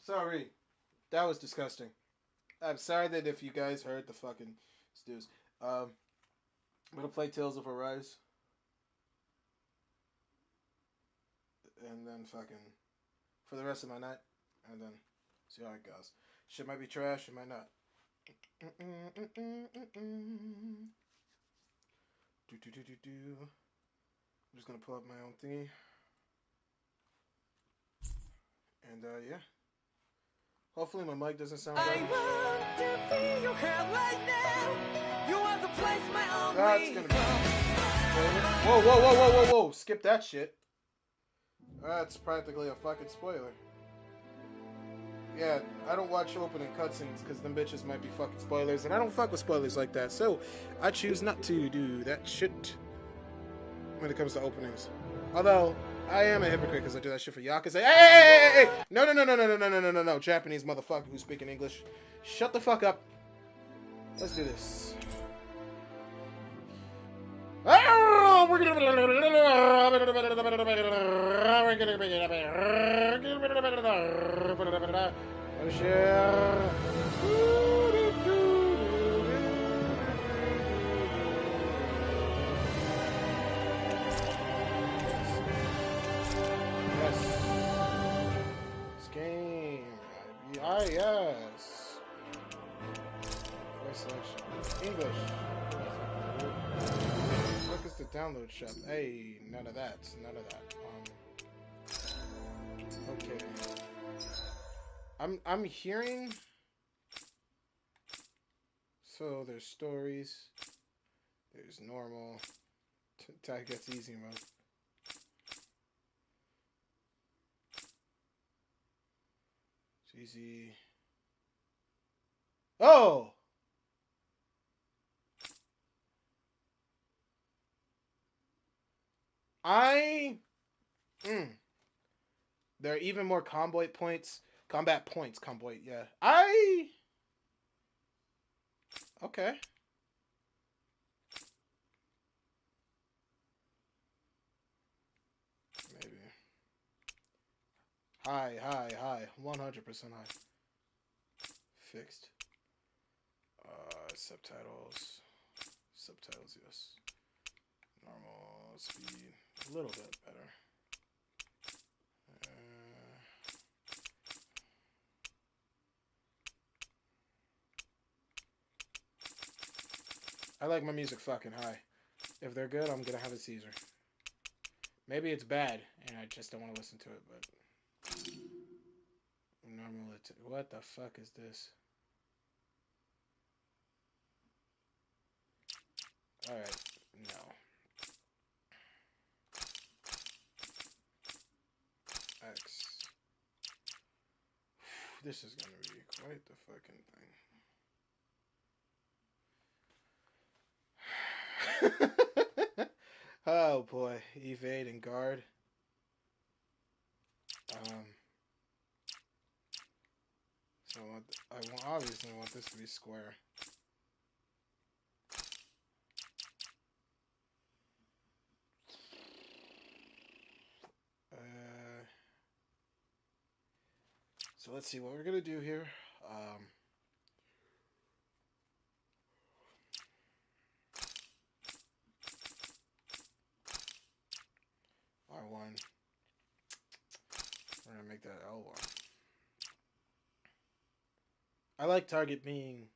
Sorry. That was disgusting. I'm sorry that if you guys heard the fucking stews. I'm gonna play Tales of Arise and then fucking for the rest of my night, and then see how it goes. Shit might be trash, it might not. Do do do do do. I'm just gonna pull up my own thingy, and yeah. Hopefully my mic doesn't sound bad. I want to feel your hair right now. You are the place my own. That's gonna be. Whoa, whoa, whoa, whoa, whoa, whoa! Skip that shit. That's practically a fucking spoiler. Yeah, I don't watch opening cutscenes because them bitches might be fucking spoilers, and I don't fuck with spoilers like that. So I choose not to do that shit when it comes to openings. Although I am a hypocrite because I do that shit for Yakuza. Hey! No, no, no, no, no, no, no, no, no, no, no! Japanese motherfucker who's speaking English, shut the fuck up. Let's do this. This game. Ah, yes. Voice selection. English. Look, it's the download shop. Hey, none of that. None of that. Okay. I'm hearing. So there's stories. There's normal. Tag gets easy mode. It's easy. Oh! I. There are even more combat points. Combat points. Combat, yeah. Okay. Maybe. High. 100% high. Fixed. Subtitles. Subtitles, yes. Normal speed. A little bit better. I like my music fucking high. If they're good, I'm gonna have a Caesar. Maybe it's bad, and I just don't want to listen to it, but... Normal... What the fuck is this? Alright, no. X. This is gonna be quite the fucking thing. Oh boy, evade and guard. So I obviously want this to be square. So let's see what we're gonna do here. R1. We're gonna make that L1. I like target being...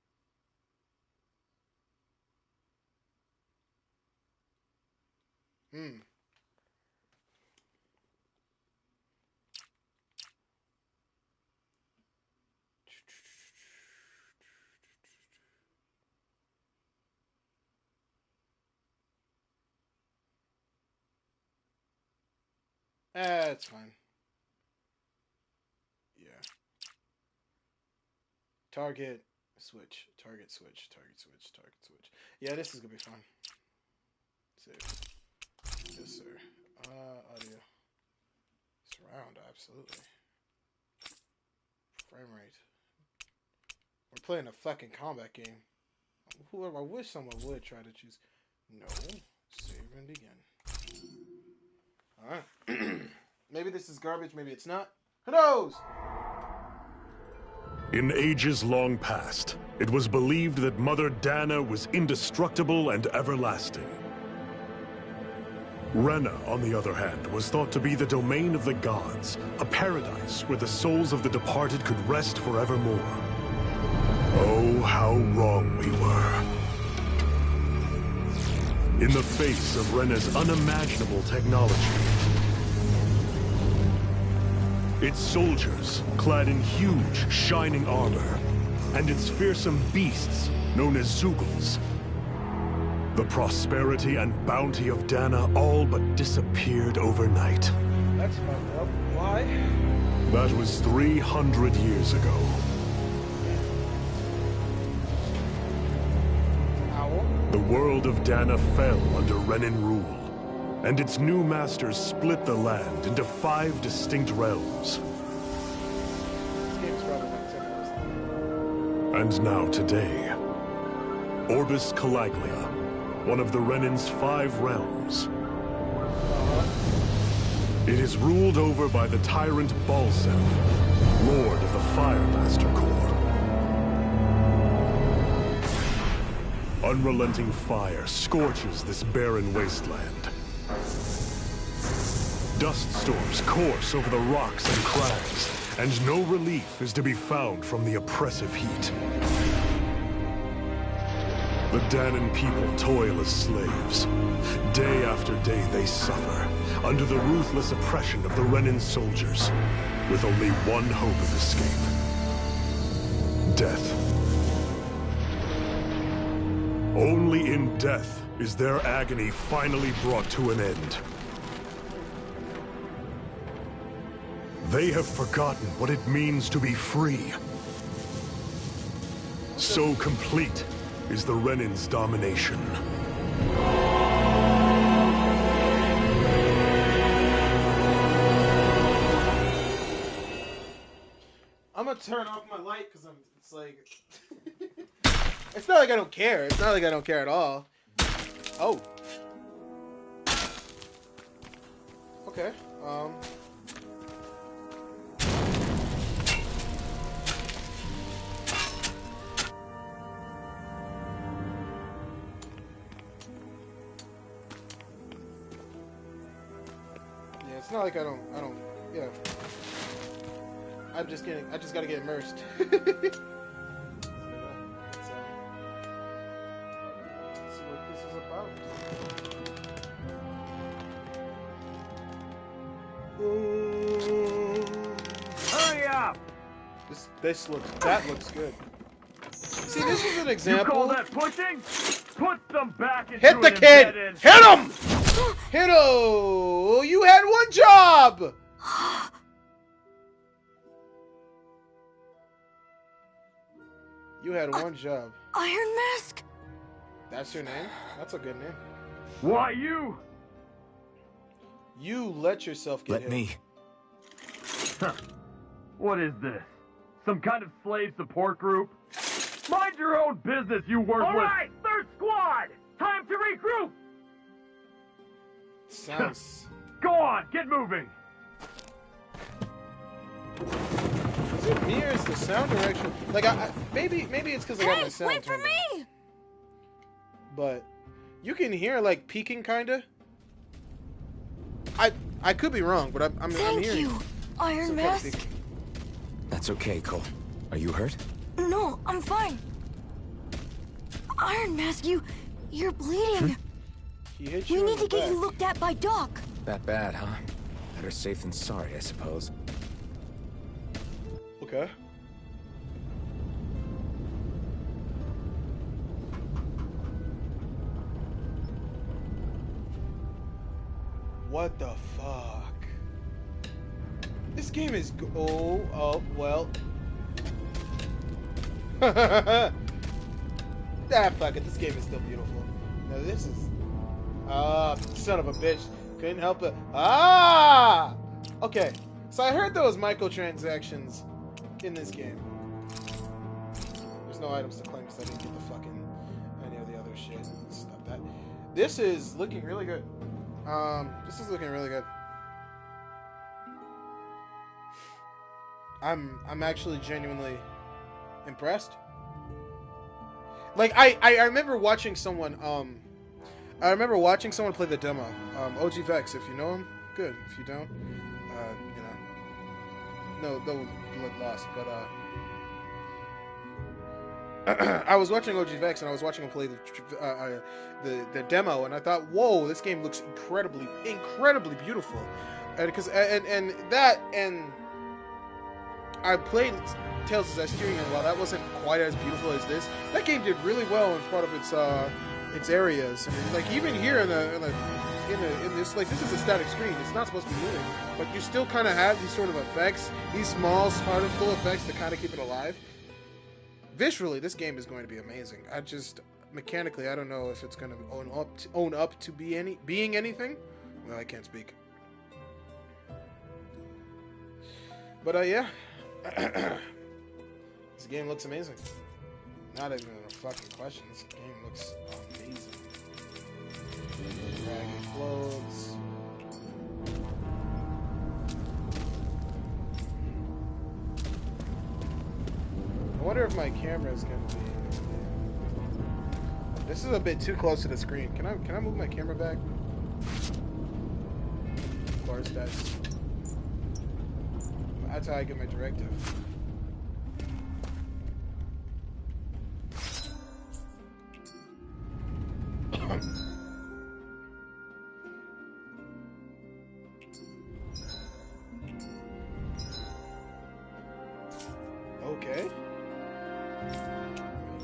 It's fine. Yeah. Target, switch, target, switch, target, switch, target, switch. Yeah, this is gonna be fun. Save. Yes, sir. Audio. Surround, absolutely. Frame rate. We're playing a fucking combat game. Whoever, I wish someone would try to choose. No. Save and begin. Alright. Maybe this is garbage, maybe it's not. Who knows? In ages long past, it was believed that Mother Dana was indestructible and everlasting. Rena, on the other hand, was thought to be the domain of the gods, a paradise where the souls of the departed could rest forevermore. Oh, how wrong we were. In the face of Rena's unimaginable technology, its soldiers, clad in huge, shining armor, and its fearsome beasts, known as Zeugles, the prosperity and bounty of Dana all but disappeared overnight. That's fucked up. Why? That was 300 years ago. Owl? The world of Dana fell under Renan rule, and its new masters split the land into 5 distinct realms. This game's probably not simplest. And now today, Orbis Calaglia, one of the Renan's 5 realms. It is ruled over by the tyrant Balseph, Lord of the Firemaster Corps. Unrelenting fire scorches this barren wasteland. Dust storms course over the rocks and crags, and no relief is to be found from the oppressive heat. The Danan people toil as slaves. Day after day they suffer, under the ruthless oppression of the Renan soldiers, with only one hope of escape. Death. Only in death is their agony finally brought to an end. They have forgotten what it means to be free. So complete is the Renan's domination. I'm gonna turn off my light because it's like, it's not like I don't care. It's not like I don't care at all. Oh. Okay. Yeah, it's not like I don't, yeah. I just gotta get immersed. Let's see what this is about. Hurry up! That looks good. See, this is an You example. call that pushing? Put some back into Hit the it, kid! embedded. Hit him! Hit him! You had one job! You had one job. Iron Mask? That's your name? That's a good name. Why you? You let yourself get hit. Let me. Huh. What is this? Some kind of slave support group? Mind your own business, you worthless. All right, third squad, time to regroup. Sounds. Go on, get moving. Is it me or is the sound direction? Like, maybe it's because I got my sound Wait for turned on. me! But you can hear like peaking, kinda. I could be wrong, but I'm Thank hearing you, Iron some kind of Mask. peaking. That's okay, Cole. Are you hurt? No, I'm fine. Iron Mask, you're bleeding. He hit you We in need the to get back. you looked at by Doc. That bad, huh? Better safe than sorry, I suppose. Okay. What the fuck? This game is oh well. Ah, fuck it. This game is still beautiful. Now this is son of a bitch. Couldn't help it. Okay. So I heard there was microtransactions in this game. There's no items to claim because I didn't get the fucking any of the other shit. Stop that. This is looking really good. This is looking really good. I'm actually genuinely impressed. Like I remember watching someone play the demo. OG Vex, if you know him, good. If you don't, no blood lost. But I was watching OG Vex and I was watching him play the demo, and I thought, whoa, this game looks incredibly beautiful. And I played Tales of Zestiria, and while that wasn't quite as beautiful as this, that game did really well in part of its areas. I mean, like even here in this, like, this is a static screen. It's not supposed to be moving, but you still kind of have these sort of effects, these small particle effects to kind of keep it alive. Visually, this game is going to be amazing. Mechanically, I don't know if it's going to own up to being anything. Well, I can't speak. But yeah. This game looks amazing. Not even a fucking question. This game looks amazing. Ragged clothes. I wonder if my camera is gonna be. This is a bit too close to the screen. Can I move my camera back? Of course, that's how I get my directive. Okay.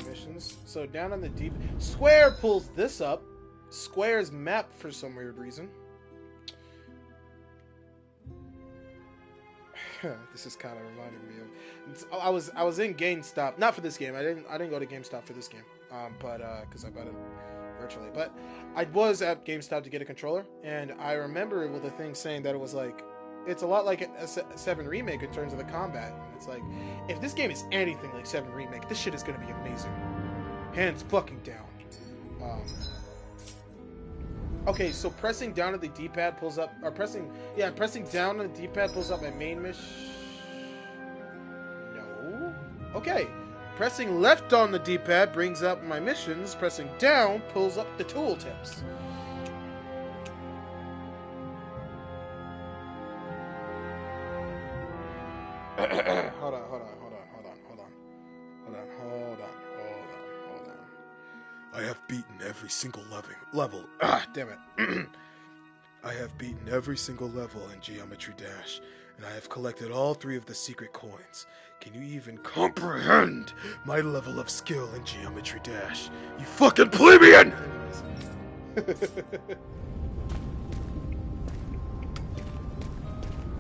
Missions. So down on the deep. Square pulls this up. Square's map for some weird reason. This is kind of reminding me of. I was in GameStop, not for this game. I didn't go to GameStop for this game. But because I bought it virtually. But I was at GameStop to get a controller, and I remember with the thing saying that it was like, it's a lot like a 7 Remake in terms of the combat. It's like, if this game is anything like 7 Remake, this shit is gonna be amazing. Hands fucking down. Okay, so pressing down on the D-pad pulls up, or pressing down on the D-pad pulls up my main mission. No. Okay. Pressing left on the D-pad brings up my missions. Pressing down pulls up the tooltips. Hold on. I have beaten every single level. Damn it. I have beaten every single level in Geometry Dash, and I have collected all 3 of the secret coins. Can you even comprehend my level of skill in Geometry Dash? You fucking plebeian!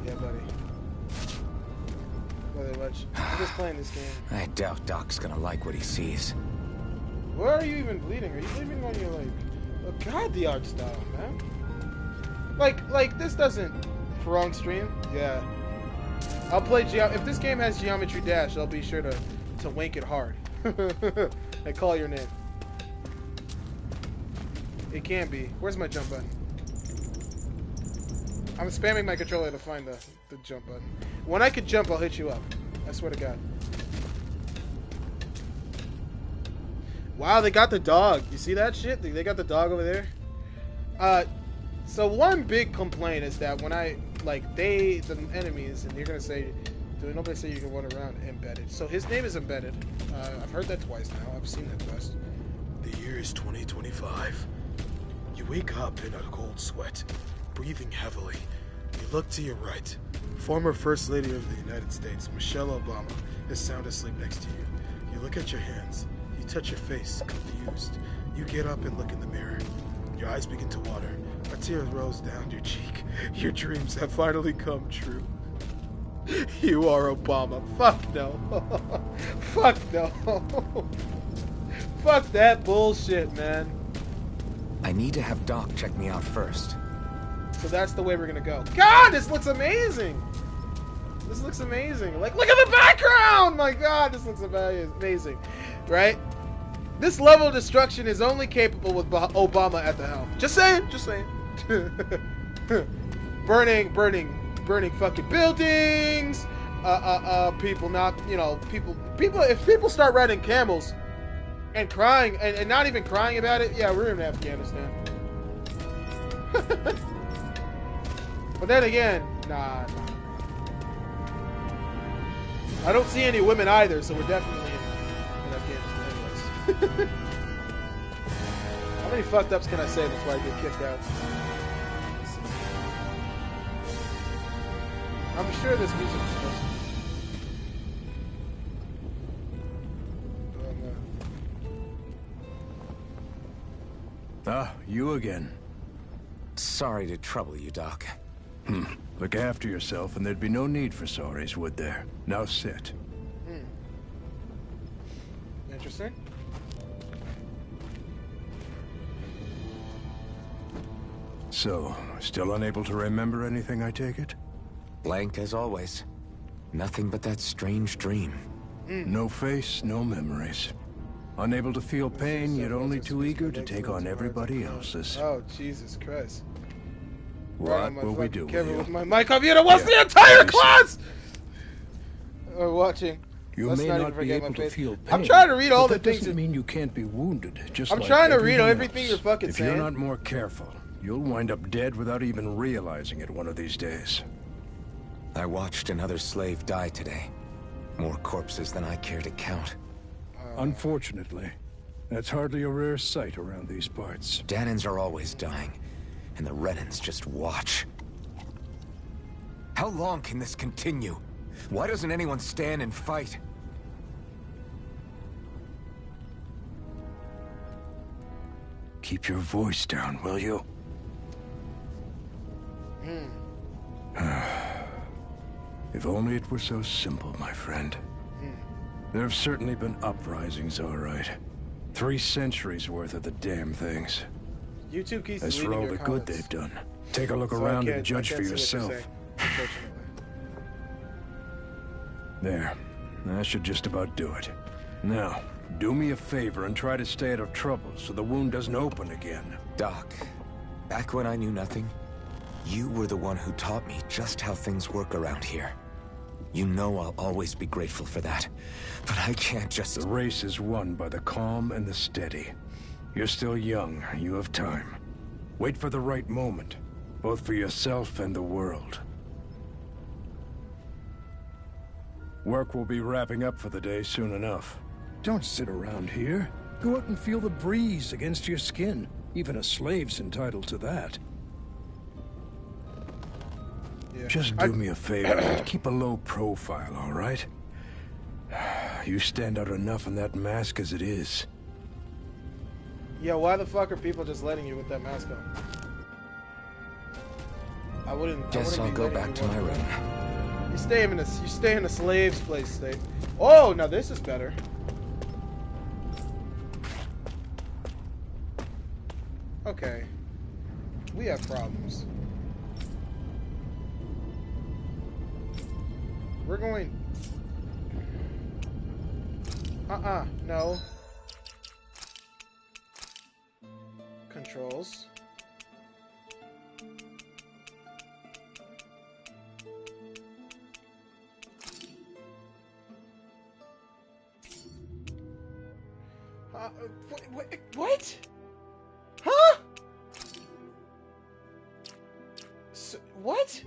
Yeah, buddy. Nothing much. I'm just playing this game. I doubt Doc's gonna like what he sees. Where are you even bleeding? Are you bleeding on your leg? Oh god, the art style, man. Like this doesn't wrong stream. Yeah. I'll play if this game has Geometry Dash, I'll be sure to wank it hard. And call your name. It can be. Where's my jump button? I'm spamming my controller to find the jump button. When I could jump, I'll hit you up. I swear to God. Wow, they got the dog. You see that shit? They got the dog over there. So one big complaint is that when the enemies, and you're gonna say, do nobody say you can run around embedded? So his name is Embedded. I've heard that twice now. I've seen that quest. The year is 2025. You wake up in a cold sweat, breathing heavily. You look to your right. Former First Lady of the United States, Michelle Obama, is sound asleep next to you. You look at your hands. You touch your face, confused. You get up and look in the mirror. Your eyes begin to water. A tear rolls down your cheek. Your dreams have finally come true. You are Obama. Fuck no. Fuck no. Fuck that bullshit, man. I need to have Doc check me out first. So that's the way we're gonna go. God, this looks amazing. This looks amazing. Like, look at the background. My God, this looks amazing. Right? This level of destruction is only capable with Obama at the helm. Just saying. Just saying. burning fucking buildings. people not, you know, people, if people start riding camels and crying, and not even crying about it, yeah, we're in Afghanistan. But then again, nah. I don't see any women either, so we're definitely in Afghanistan anyways. How many fucked ups can I say before I get kicked out? I'm sure this music is supposed to... Ah, you again. Sorry to trouble you, Doc. Look after yourself, and there'd be no need for sorries, would there? Now sit. Interesting. So, still unable to remember anything, I take it? Blank as always. Nothing but that strange dream. No face, no memories. Unable to feel pain, yet only too eager to take on everybody else's. Oh, Jesus Christ. What will we do Careful with with you? my mic up. You what's the entire class? We're watching. You Let's may not not even be forget able my to face. feel pain. I'm trying to read all but the that things. doesn't mean you can't be wounded, just I'm like trying to read everyone everything else. you're fucking If saying. you're not more careful, you'll wind up dead without even realizing it one of these days. I watched another slave die today. More corpses than I care to count. Unfortunately, that's hardly a rare sight around these parts. Danans are always dying, and the Renans just watch. How long can this continue? Why doesn't anyone stand and fight? Keep your voice down, will you? If only it were so simple, my friend. There have certainly been uprisings, all right. 3 centuries worth of the damn things. YouTube keeps As for deleting all your the good comments. they've done, take a look So around I and judge can't for see what you're yourself. saying, unfortunately. There. That should just about do it. Now, do me a favor and try to stay out of trouble so the wound doesn't open again. Doc, back when I knew nothing, you were the one who taught me just how things work around here. You know I'll always be grateful for that. But I can't just... The race is won by the calm and the steady. You're still young. You have time. Wait for the right moment, both for yourself and the world. Work will be wrapping up for the day soon enough. Don't sit around here. Go out and feel the breeze against your skin. Even a slave's entitled to that. Yeah. Just do me a favor and keep a low profile, all right? You stand out enough in that mask as it is. Yeah, why the fuck are people just letting you with that mask on? I wouldn't. Guess I'll go back to my room. You stay in a slave's place, state. Oh, now this is better. Okay, we have problems. We're going. No. Controls. What? Huh? So, what?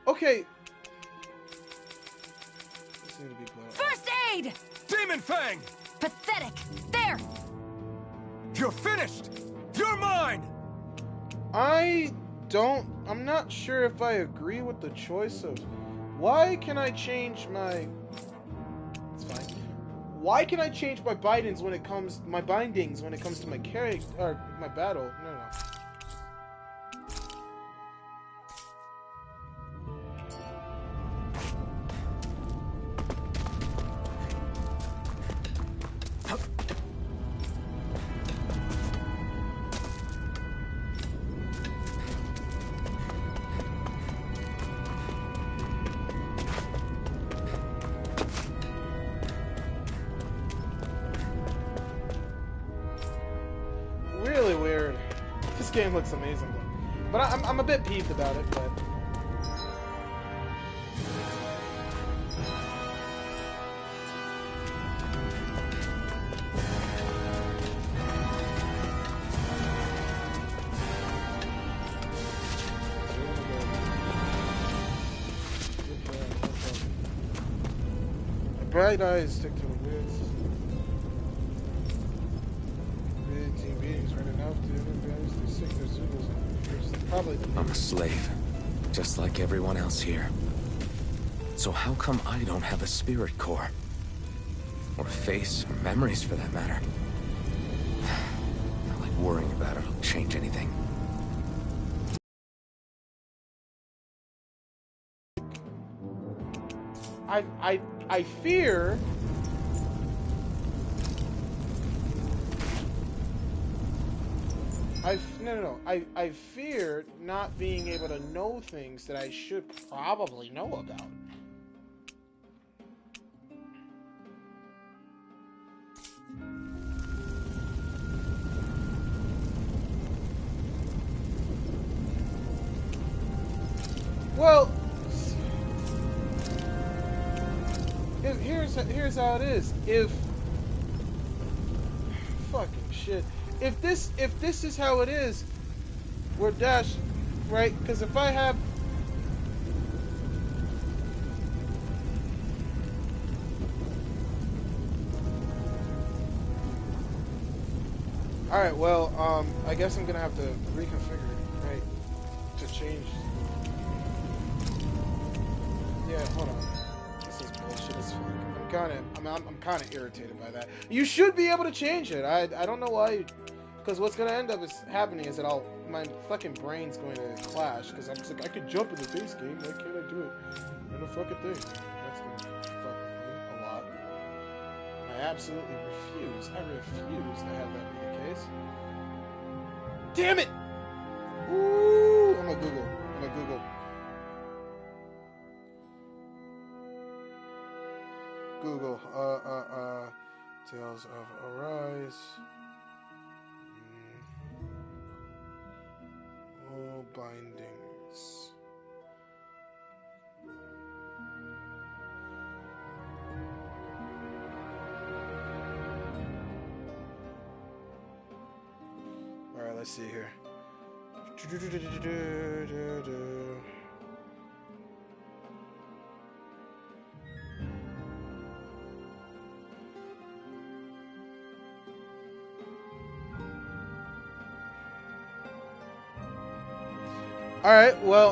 Okay. This needs to be clear. First aid! Demon Fang! Pathetic. There! You're finished! You're mine! I'm not sure if I agree with the choice of why can I change my it's fine. Why can I change my bindings when it comes to my character or my battle? No. Really weird. This game looks amazing, though. But I'm a bit peeved about it. But bright eyes stick to the woods. Team beings running out to everybody's they're sick, they're zoodles. Probably the I'm a slave, just like everyone else here. So how come I don't have a spirit core? Or a face, or memories for that matter? Not like worrying about it'll change anything. I fear I fear not being able to know things that I should probably know about. Well, here's how it is. If fucking shit. If this is how it is, we're dashed, right? Because if I have Alright, well, I guess I'm gonna have to reconfigure, right? To change. Yeah, hold on. This is bullshit as fuck. I'm kinda irritated by that. You should be able to change it. I don't know why. Because what's gonna end up happening is that my fucking brain's going to clash. Because I'm just like, I could jump in the base game. Why can't I do it in a fucking thing? That's gonna fuck with me a lot. I absolutely refuse. I refuse to have that be the case. Damn it! Ooh! I'm gonna Google. Google, Tales of Arise. Oh, bindings. Alright, let's see here. Alright, well,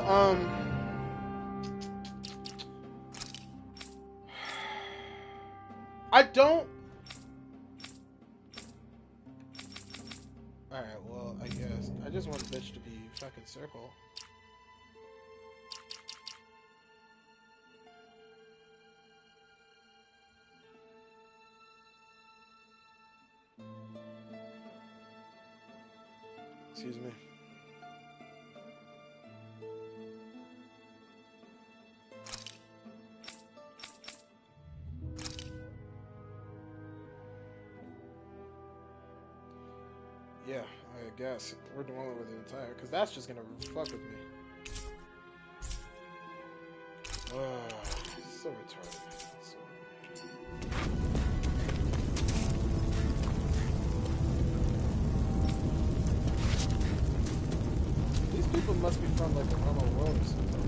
I don't... Alright, well, I guess. I just want the bitch to be fucking circle. Excuse me. Yeah, I guess. We're doing it with the entire... Because that's just gonna fuck with me. So retarded. These people must be from, like, the normal world or something.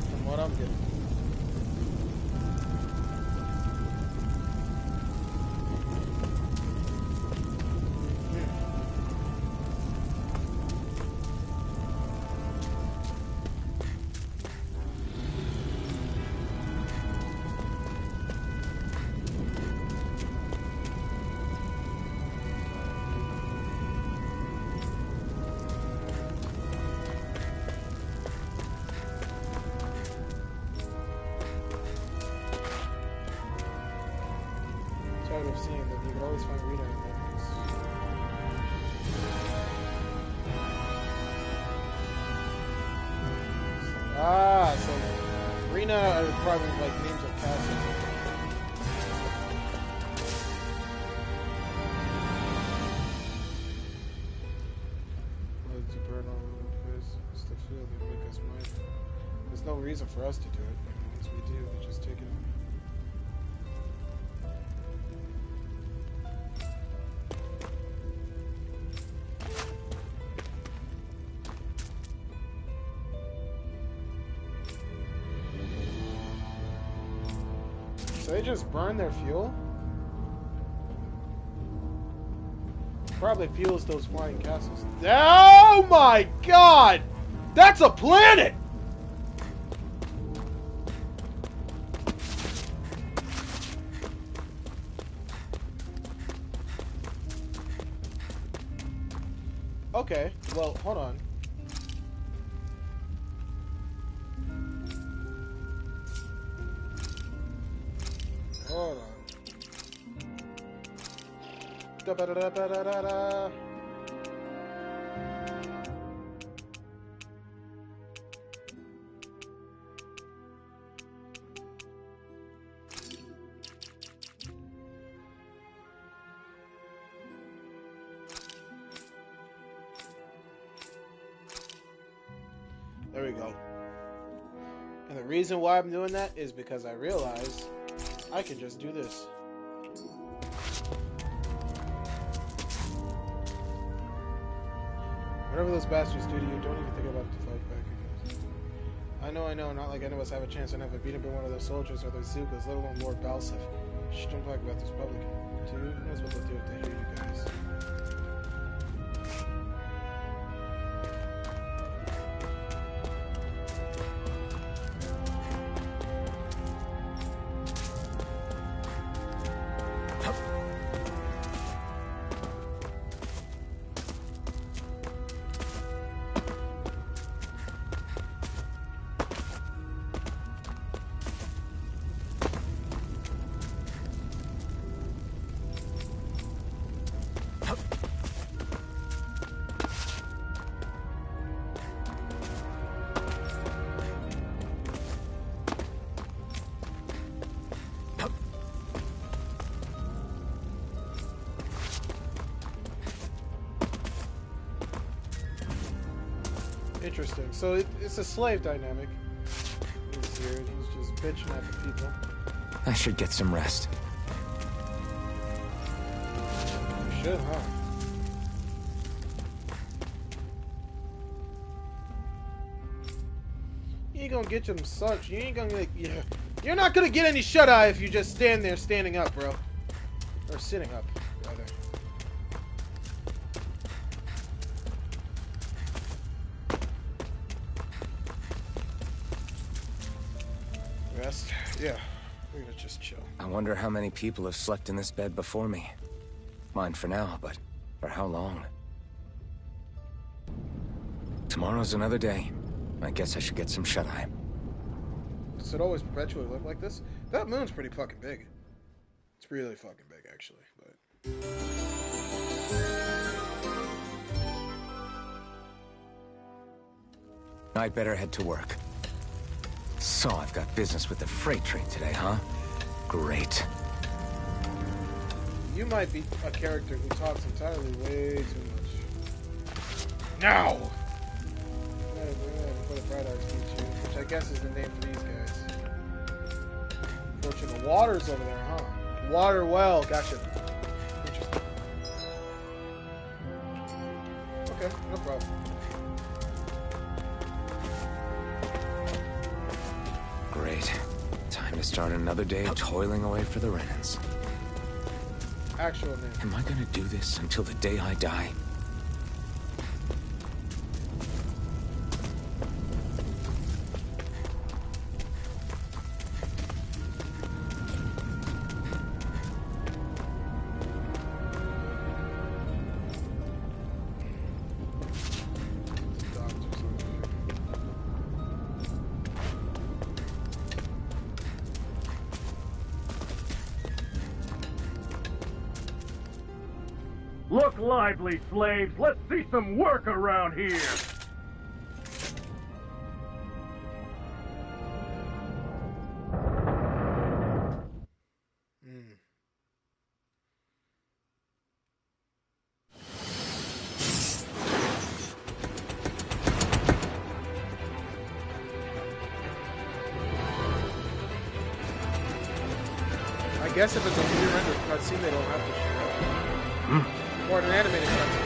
From what I'm getting. Of seeing that you can always find Rita in there. Ah, so Rena are probably like names of castles. To burn all over the place, still feel they make us mind. There's no reason for us to do it. Once we do, we just take it. They just burn their fuel? Probably fuels those flying castles. Oh my god! That's a planet! Okay, well, hold on. Hold on. Da-ba-da-da-ba-da-da-da. There we go. And the reason why I'm doing that is because I realize I can just do this. Whatever those bastards do to you, don't even think about it to fight back against. I know, not like any of us have a chance. I never beat up one of those soldiers or those Zukas, let alone Lord Balsef. Shh, don't talk about this publicly. Too, who knows what they'll do if they hear you guys. Interesting. So it's a slave dynamic. He's here. He's just bitching at the people. I should get some rest. You should, huh? You ain't gonna get some such. You ain't gonna get. Yeah. You're not gonna get any shut-eye if you just stand there standing up, bro. Or sitting up, rather. Rest? Yeah. We're gonna just chill. I wonder how many people have slept in this bed before me. Mine for now, but for how long? Tomorrow's another day. I guess I should get some shut-eye. Does it always perpetually look like this? That moon's pretty fucking big. It's really fucking big, actually, but... I'd better head to work. So, I've got business with the freight train today, huh? Great. You might be a character who talks entirely way too much. Now! Before the Bright Eyes teach you, which I guess is the name for these guys. Fortune, the water's over there, huh? Water well, gotcha. Interesting. Okay, no problem. Great. Time to start another day toiling away for the Renans. Actual name. Am I gonna do this until the day I die? Look lively, slaves. Let's see some work around here. I guess if it's a pre-rendered cutscene, they don't have to show it. Or an animated cutscene.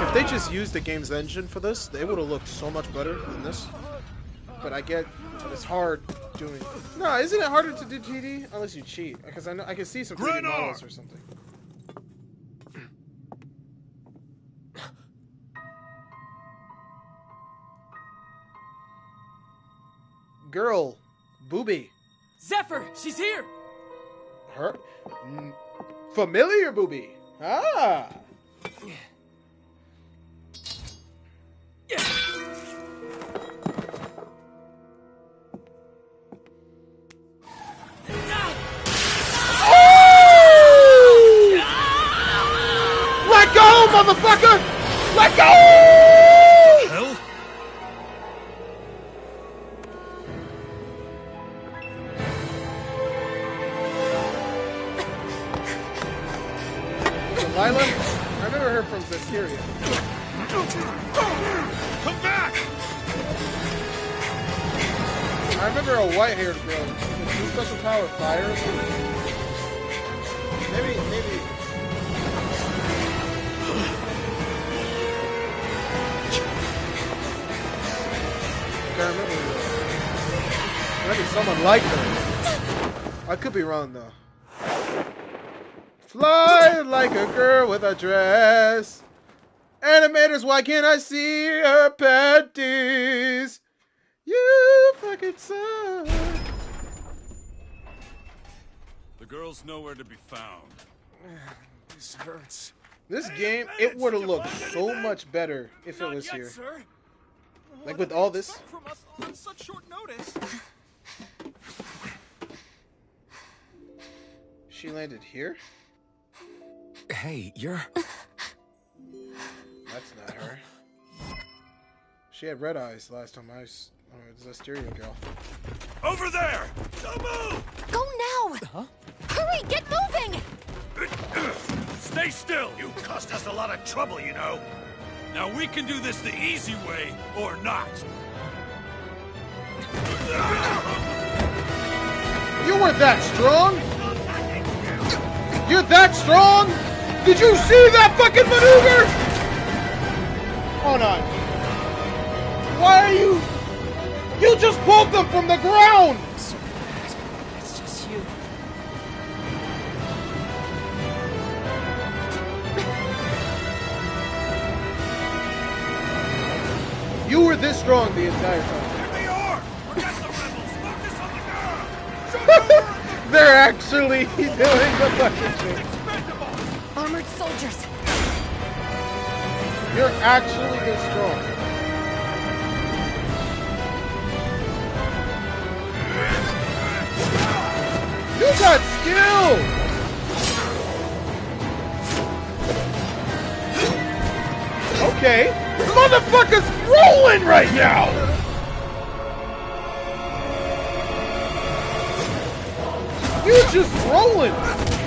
If they just used the game's engine for this, they would have looked so much better than this. but I get that it's hard doing. No, isn't it harder to do 2D unless you cheat? Because I know I can see some 3D models or something. Girl, booby. Zephyr, she's here. Her familiar booby. Ah. Let go, motherfucker! Let go! Hell? Lila? I remember her from Zestiria. Come back! I remember a white-haired girl. With some special power, fire or something. Maybe. I can't remember. Maybe someone like her. I could be wrong though. Fly like a girl with a dress. Animators, why can't I see her panties? You fucking suck. The girl's nowhere to be found. This hurts. This game, it would have looked so much better if it was here. Sir. Like with all this. From us on such short notice. She landed here? Hey, you're... That's not her. She had red eyes last time I was... Oh, it's a Zestiria girl. Over there! Don't move! Go now! Huh? Hurry, get moving! Stay still! You caused us a lot of trouble, you know. Now we can do this the easy way or not. You weren't that strong! You're that strong? Did you see that fucking maneuver? Hold on. Why are you... You just pulled them from the ground! So bad. It's just you. You were this strong the entire time. Here they are! Forget the rebels! Focus on the girl! They're actually doing the fucking shit. Armored soldiers. You're actually this strong. You got skill! Okay. Motherfucker's rolling right now! You just rolling!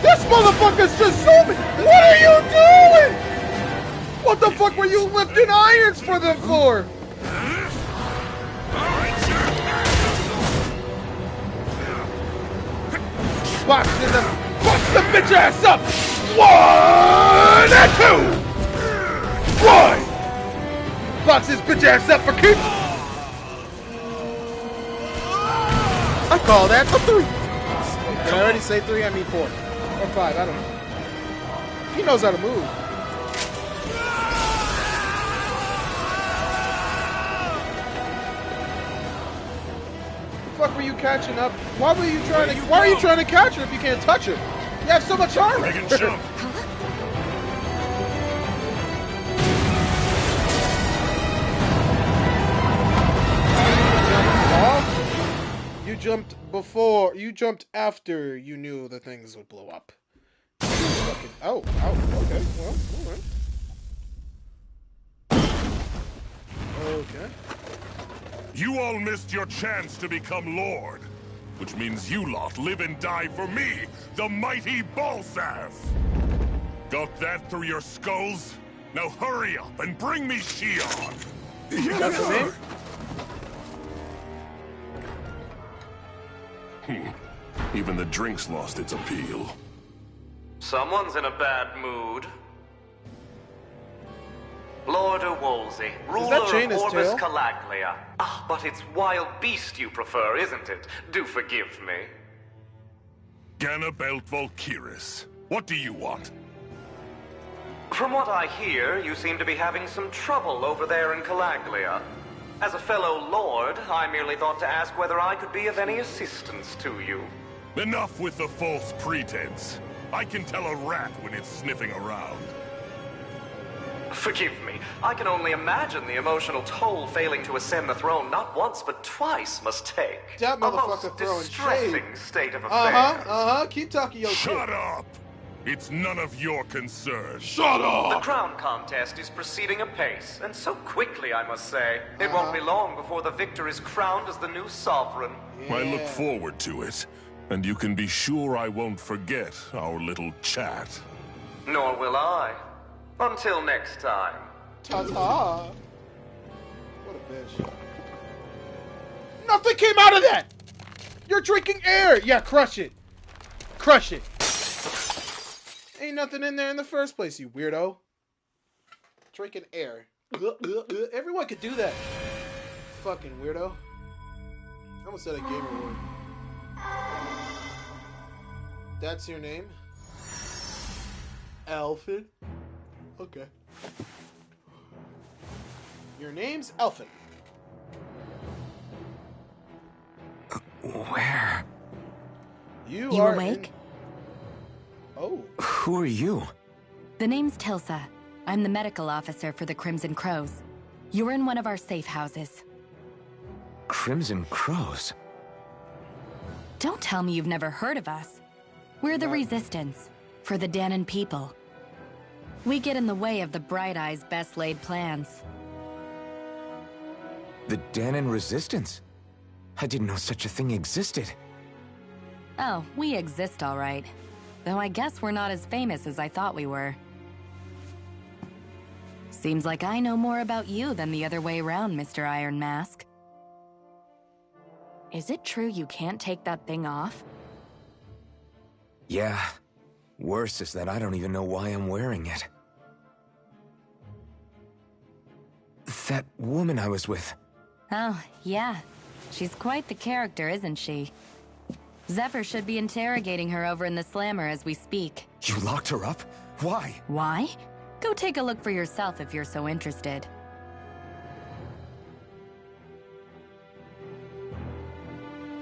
This motherfucker's just zooming! What are you doing? What the fuck were you lifting irons for them for? Boxing them! Box the bitch ass up! 1 and 2! One! Box his bitch ass up for keeps! I call that a 3! Did I already say 3? I mean 4. Or 5, I don't know. He knows how to move. The fuck were you catching up? Why are you trying to catch her if you can't touch her? You have so much armor. Make it jump! You jumped before. You jumped after you knew the things would blow up. Fucking, oh, okay, well, alright. Okay. You all missed your chance to become Lord. Which means you lot live and die for me, the mighty Balthazar. Got that through your skulls? Now hurry up and bring me Shion! That's the name? Even the drink's lost its appeal. Someone's in a bad mood. Lord Wolsey, ruler of Orbis Calaglia. Ah, but it's wild beast you prefer, isn't it? Do forgive me. Ganabelt Valkyris. What do you want? From what I hear, you seem to be having some trouble over there in Calaglia. As a fellow lord, I merely thought to ask whether I could be of any assistance to you. Enough with the false pretense. I can tell a rat when it's sniffing around. Forgive me. I can only imagine the emotional toll failing to ascend the throne not once but twice must take. That motherfucker throwing shade. State of affairs. Keep talking your shit. Shut up! It's none of your concern. Shut up! The crown contest is proceeding apace, and so quickly, I must say. It won't be long before the victor is crowned as the new sovereign. Yeah. I look forward to it. And you can be sure I won't forget our little chat. Nor will I. Until next time. Ta-ta. What a bitch. Nothing came out of that! You're drinking air! Yeah, crush it. Crush it. Ain't nothing in there in the first place, you weirdo. Drinking air. Everyone could do that. Fucking weirdo. I almost said a gamer word. That's your name? Elfin? Okay. Your name's Elfin. Where? You You are awake? Oh. Who are you? The name's Tilsa. I'm the medical officer for the Crimson Crows. You're in one of our safe houses. Crimson Crows? Don't tell me you've never heard of us. We're the Resistance, for the Dahnan people. We get in the way of the Bright Eyes' best-laid plans. The Dahnan Resistance? I didn't know such a thing existed. Oh, we exist all right. Though I guess we're not as famous as I thought we were. Seems like I know more about you than the other way around, Mr. Iron Mask. Is it true you can't take that thing off? Yeah. Worse is that I don't even know why I'm wearing it. That woman I was with. Oh, yeah. She's quite the character, isn't she? Zephyr should be interrogating her over in the Slammer as we speak. You locked her up? Why? Why? Go take a look for yourself if you're so interested.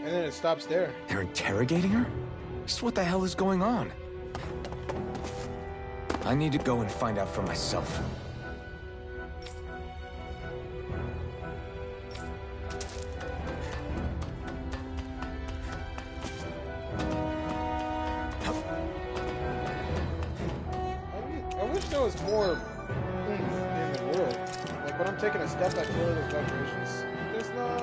And then it stops there. They're interrogating her? Just what the hell is going on? I need to go and find out for myself. I wish there was more in the world. Like when I'm taking a step, I feel those vibrations. There's no.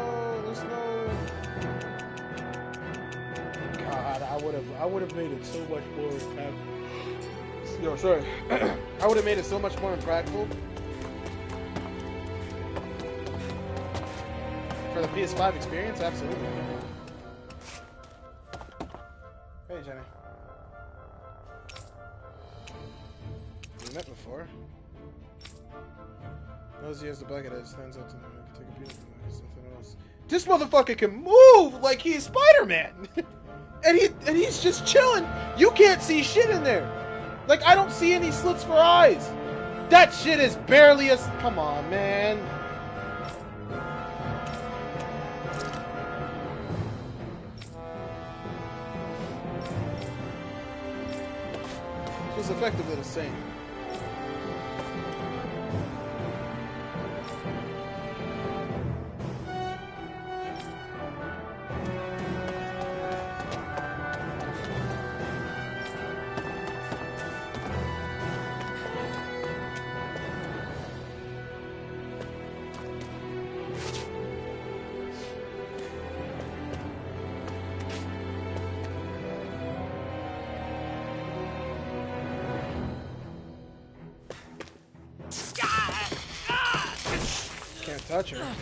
God, I would have made it so much more impactful. No, sorry. I would have made it so much more impactful for the PS5 experience. Absolutely. Hey, Jenny. We met before. Nosy as the bucket head stands up to them. I can take a peek. Something else. This motherfucker can move like he's Spider-Man, and he's just chilling. You can't see shit in there. Like I don't see any slits for eyes. That shit is barely a. Come on, man. It was effectively the same. Touch her.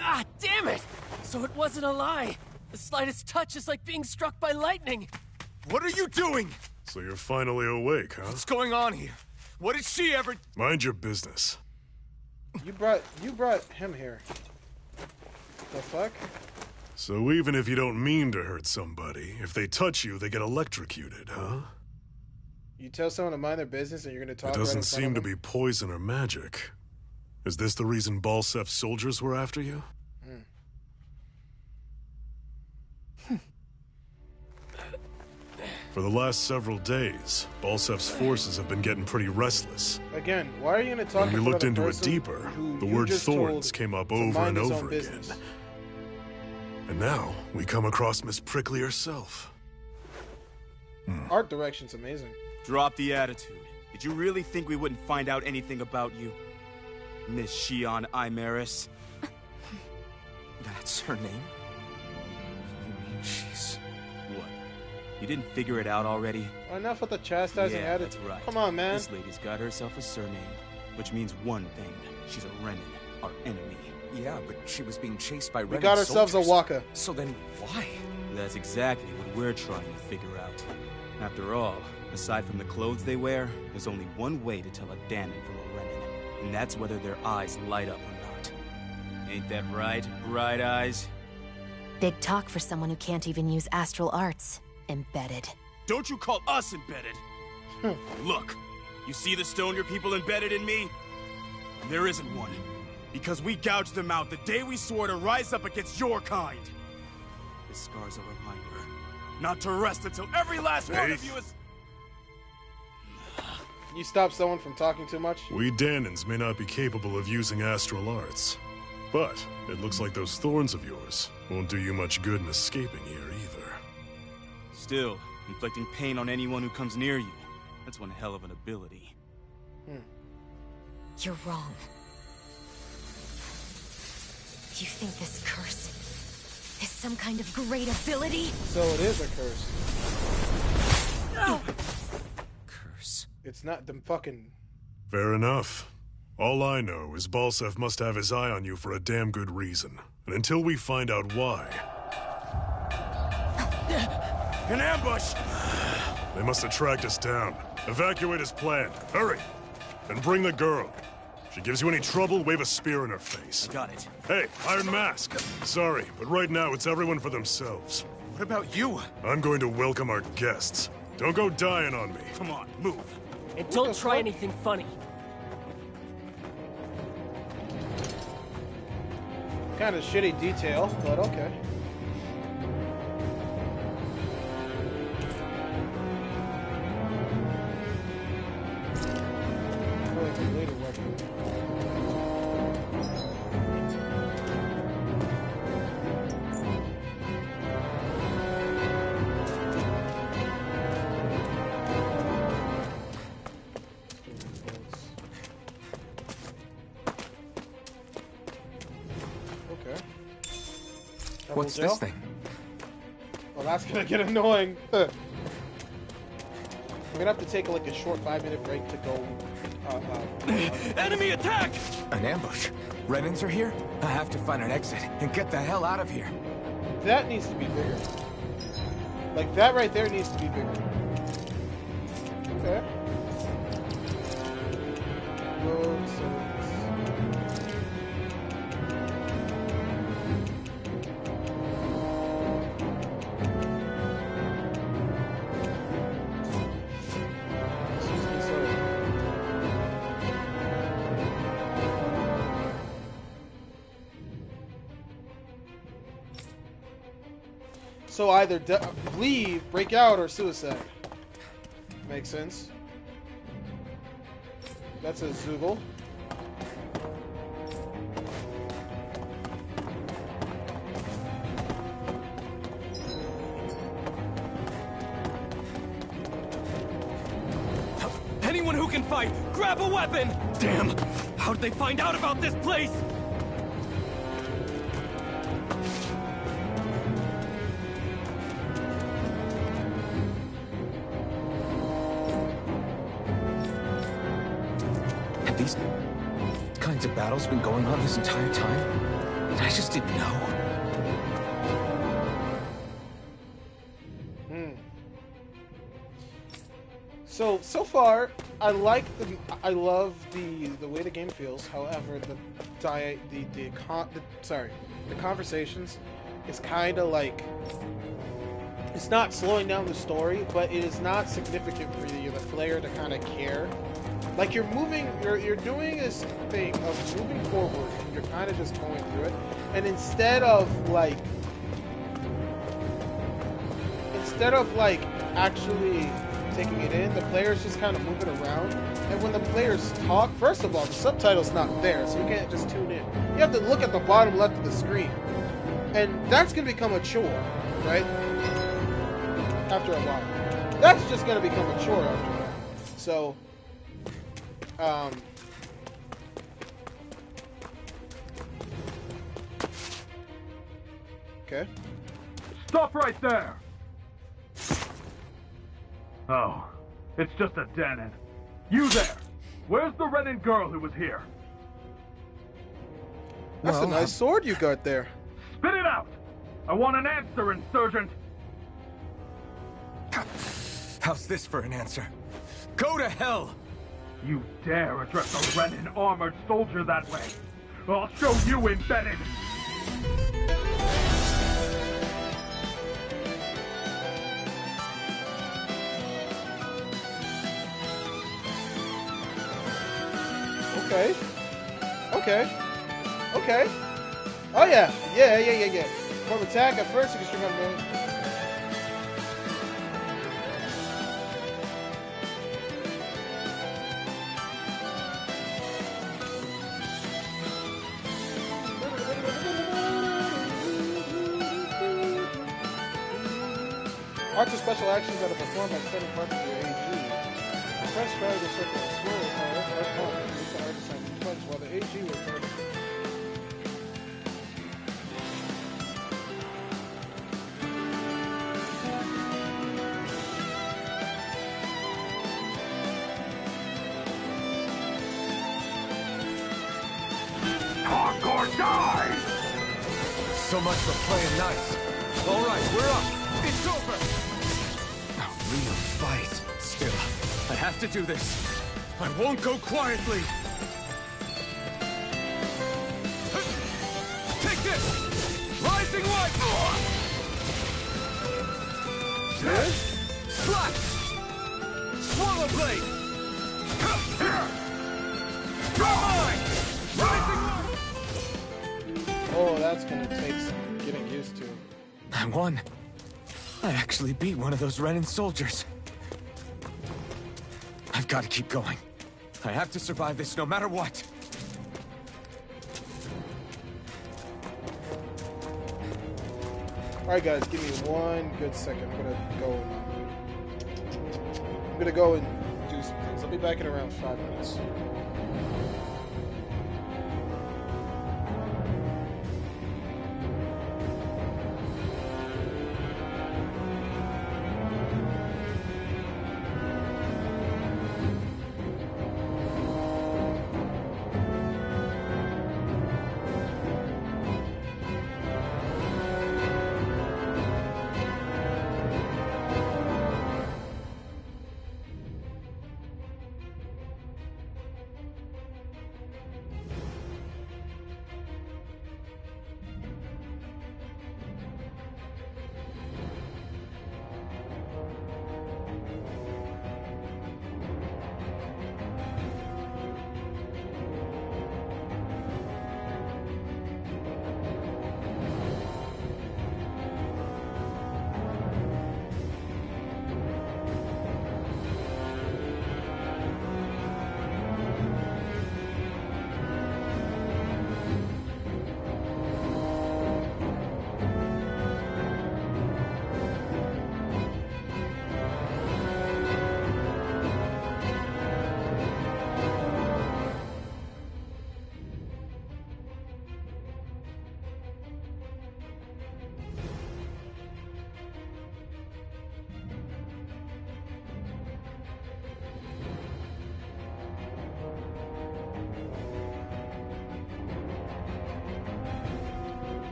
Ah, damn it! So it wasn't a lie. The slightest touch is like being struck by lightning. What are you doing? So you're finally awake, huh? What's going on here? What did she ever... Mind your business. You brought him here. The fuck? So even if you don't mean to hurt somebody, if they touch you, they get electrocuted, huh? You tell someone to mind their business and you're gonna talk. It doesn't seem to be poison or magic. Is this the reason Balsef's soldiers were after you? For the last several days, Balsef's forces have been getting pretty restless. Again, why are you gonna talk? When we looked into it deeper, the word thorns came up over and over again. And now, we come across Miss Prickly herself. Art direction's amazing. Drop the attitude. Did you really think we wouldn't find out anything about you? Miss Shion Imaris? That's her name? You mean she's... What? You didn't figure it out already? Enough with the chastising attitude. That's right. Come on, man. This lady's got herself a surname, which means one thing. She's a Renin, our enemy. Yeah, but she was being chased by Renin soldiers. We got ourselves a Waka. So then, why? That's exactly what we're trying to figure out. After all, aside from the clothes they wear, there's only one way to tell a Danon from a Renin, and that's whether their eyes light up or not. Ain't that right, Bright Eyes? Big talk for someone who can't even use astral arts. Embedded. Don't you call us embedded! Look, you see the stone your people embedded in me? There isn't one. Because we gouged them out the day we swore to rise up against your kind. This scar's a reminder, not to rest until every last one of you is... You stop someone from talking too much? We Danons may not be capable of using astral arts, but it looks like those thorns of yours won't do you much good in escaping here either. Still, inflicting pain on anyone who comes near you, that's one hell of an ability. You're wrong. You think this curse is some kind of great ability? So it is a curse. No! Curse. It's not them fucking... Fair enough. All I know is Balsef must have his eye on you for a damn good reason. And until we find out why... An ambush! They must have tracked us down. Evacuate as planned. Hurry! And bring the girl. If she gives you any trouble, wave a spear in her face. I got it. Hey, Iron Mask. Sorry, but right now it's everyone for themselves. What about you? I'm going to welcome our guests. Don't go dying on me. Come on, move. And don't try anything funny. Kind of shitty detail, but okay. Later weapon. Okay. What's this thing? Well, that's gonna get annoying. We're gonna have to take like a short 5-minute break to go. Enemy attack! An ambush. Renins are here? I have to find an exit and get the hell out of here. That needs to be bigger. Like that right there needs to be bigger. Okay. So either leave, break out, or suicide. Makes sense. That's a Zoogle. Anyone who can fight, grab a weapon! Damn! How did they find out about this place? These kinds of battles been going on this entire time? And I just didn't know. So far, I love the way the game feels. However, the conversations is kind of like, it's not slowing down the story, but it is not significant for you, the player, to kind of care. Like, you're doing this thing of moving forward, and you're kind of just going through it, and instead of actually taking it in, the player's just kind of moving around. And when the players talk, first of all, the subtitle's not there, so you can't just tune in. You have to look at the bottom left of the screen. And that's going to become a chore, right? After a while. That's just going to become a chore after a while. So, okay. Stop right there! Oh, it's just a den. You there! Where's the Renin girl who was here? That's a nice sword you got there. Spit it out! I want an answer, Insurgent! How's this for an answer? Go to hell! You dare address a Renin armored soldier that way? I'll show you, Embedded! Okay. Okay. Okay. Oh yeah. Yeah. From attack at first, you can string up damage. Arts of special actions that are performed by spending parts of your AG. Press triangle circle and swirl R1 to use the art design to punch while the AG will turn. Talk or die! So much for playing nice. All right, we're up. It's over. A real fight. Still, I have to do this. I won't go quietly. Take this! Rising light! Slash! Swallow blade! Mine! Rising light! Oh, that's gonna take some getting used to. I won. I actually beat one of those Renin soldiers. I've got to keep going. I have to survive this no matter what. Alright guys, give me one good second. I'm gonna go and do some things. I'll be back in around 5 minutes.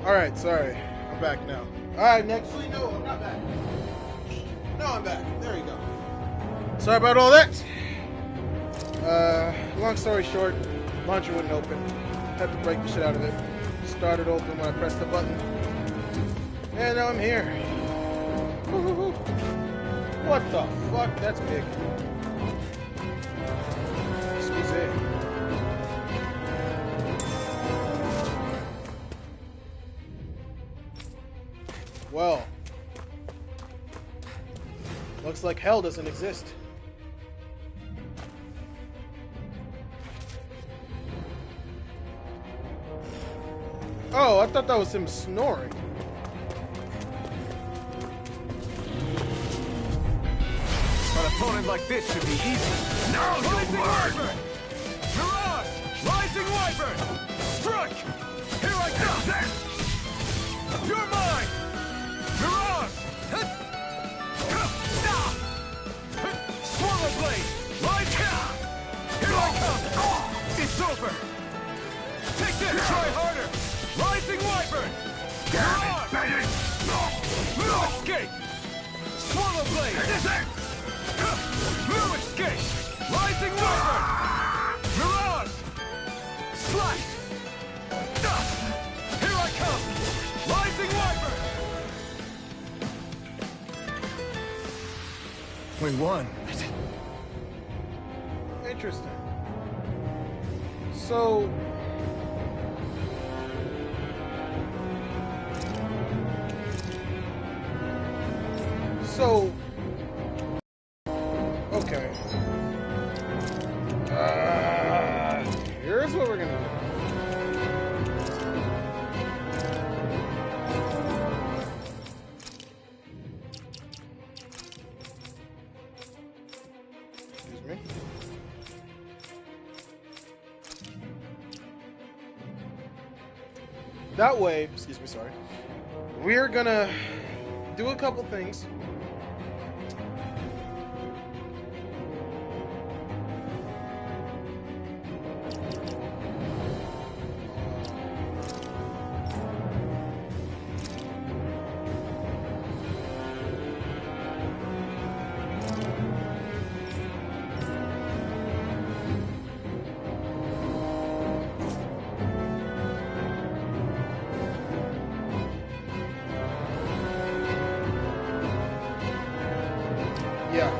Alright, sorry. I'm back now. Alright, actually, no, I'm not back. No, I'm back. There you go. Sorry about all that. Long story short, launcher wouldn't open. Had to break the shit out of it. Started open when I pressed the button. And now I'm here. Woo-hoo-hoo. What the fuck? That's big. Excuse me. Well, looks like hell doesn't exist. Oh, I thought that was him snoring. An opponent like this should be easy. Now you'll learn! Mirage! Rising Wyvern! Strike! Here I come! You're mine! Mirage! Swallow Blade! Rise! Here I come! It's over! Take this! Try harder! Rising Wyvern! Mirage! No escape! Swallow Blade! No escape! Rising Wyvern! Mirage! Slash! Here I come! Rising Wyvern! We won. Interesting. So... okay. Here's what we're gonna do. Excuse me. That way, excuse me, sorry. We're gonna do a couple things. Yeah.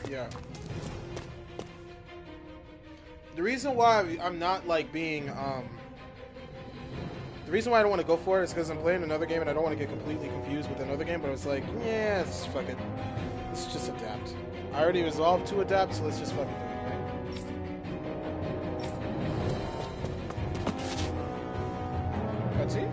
Yeah. The reason why I'm not like being the reason why I don't want to go for it is because I'm playing another game and I don't want to get completely confused with another game, but I was like, yeah, fuck it. Let's just adapt. I already resolved to adapt, so let's just fucking do it, right? Cutscene?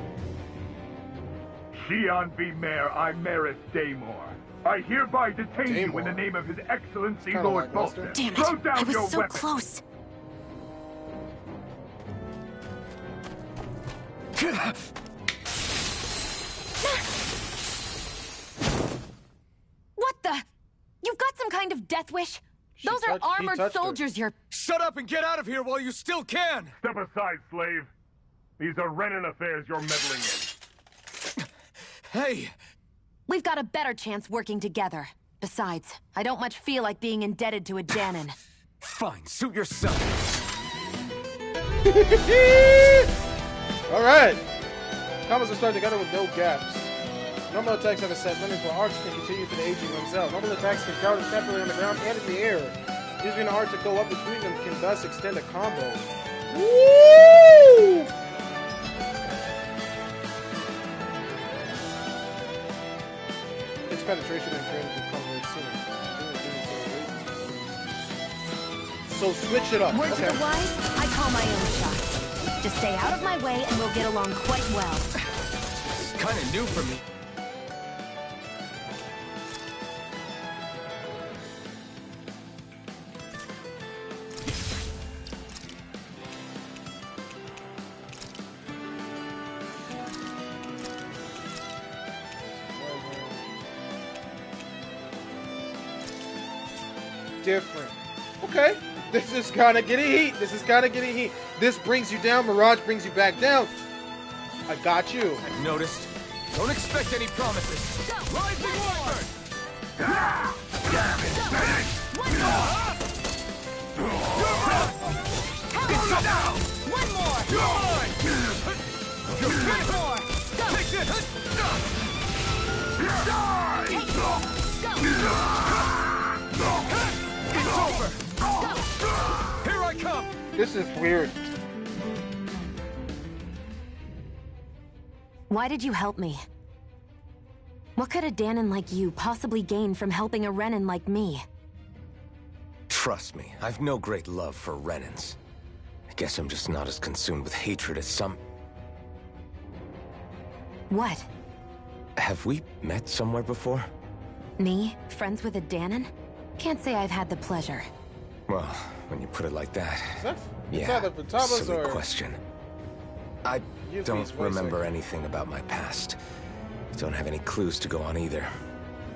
Xian V. Mayor Imaris Daymore. I hereby detain you in the name of His Excellency Kinda Lord lackluster. Vulcan. Damn it! Throw down I was your so weapon. close. What the? You've got some kind of death wish? Those are armored soldiers you're... Shut up and get out of here while you still can! Step aside, slave. These are Renan affairs you're meddling in. Hey! We've got a better chance working together. Besides, I don't much feel like being indebted to a Dahnan. Fine, suit yourself. Alright! Combos are starting together with no gaps. Normal attacks have a set limit, while arts can continue to the aging runs out. Normal attacks can counter separately on the ground and in the air. Using an art to go up between them can thus extend a combo. Woo! Its penetration and creating can come very soon. So switch it up. Word Okay. to the wise, I call my own shots. Just stay out of my way and we'll get along quite well. It's kind of new for me. Different. Okay. This is kind of getting heat. This is kind of getting heat. This brings you down. Mirage brings you back down. I got you. I've noticed. Don't expect any promises. Go. Rising Wyvern! Damn it, Bennett! One more! One more! One more! Go! Take this! Die! Go! It's over! Here I come! This is weird. Why did you help me? What could a Dahnan like you possibly gain from helping a Renan like me? Trust me, I've no great love for Renans. I guess I'm just not as consumed with hatred as some... What? Have we met somewhere before? Me? Friends with a Dahnan? Can't say I've had the pleasure. Well, when you put it like that... Is that the Fatamas silly or... question. I don't remember anything about my past. Don't have any clues to go on either.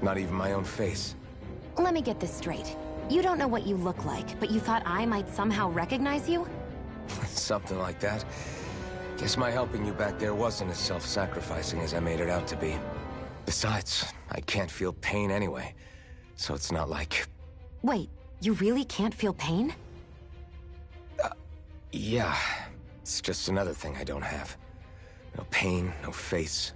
Not even my own face. Let me get this straight. You don't know what you look like, but you thought I might somehow recognize you? Something like that. Guess my helping you back there wasn't as self-sacrificing as I made it out to be. Besides, I can't feel pain anyway. So it's not like... Wait, you really can't feel pain? Yeah. It's just another thing I don't have. No pain, no face,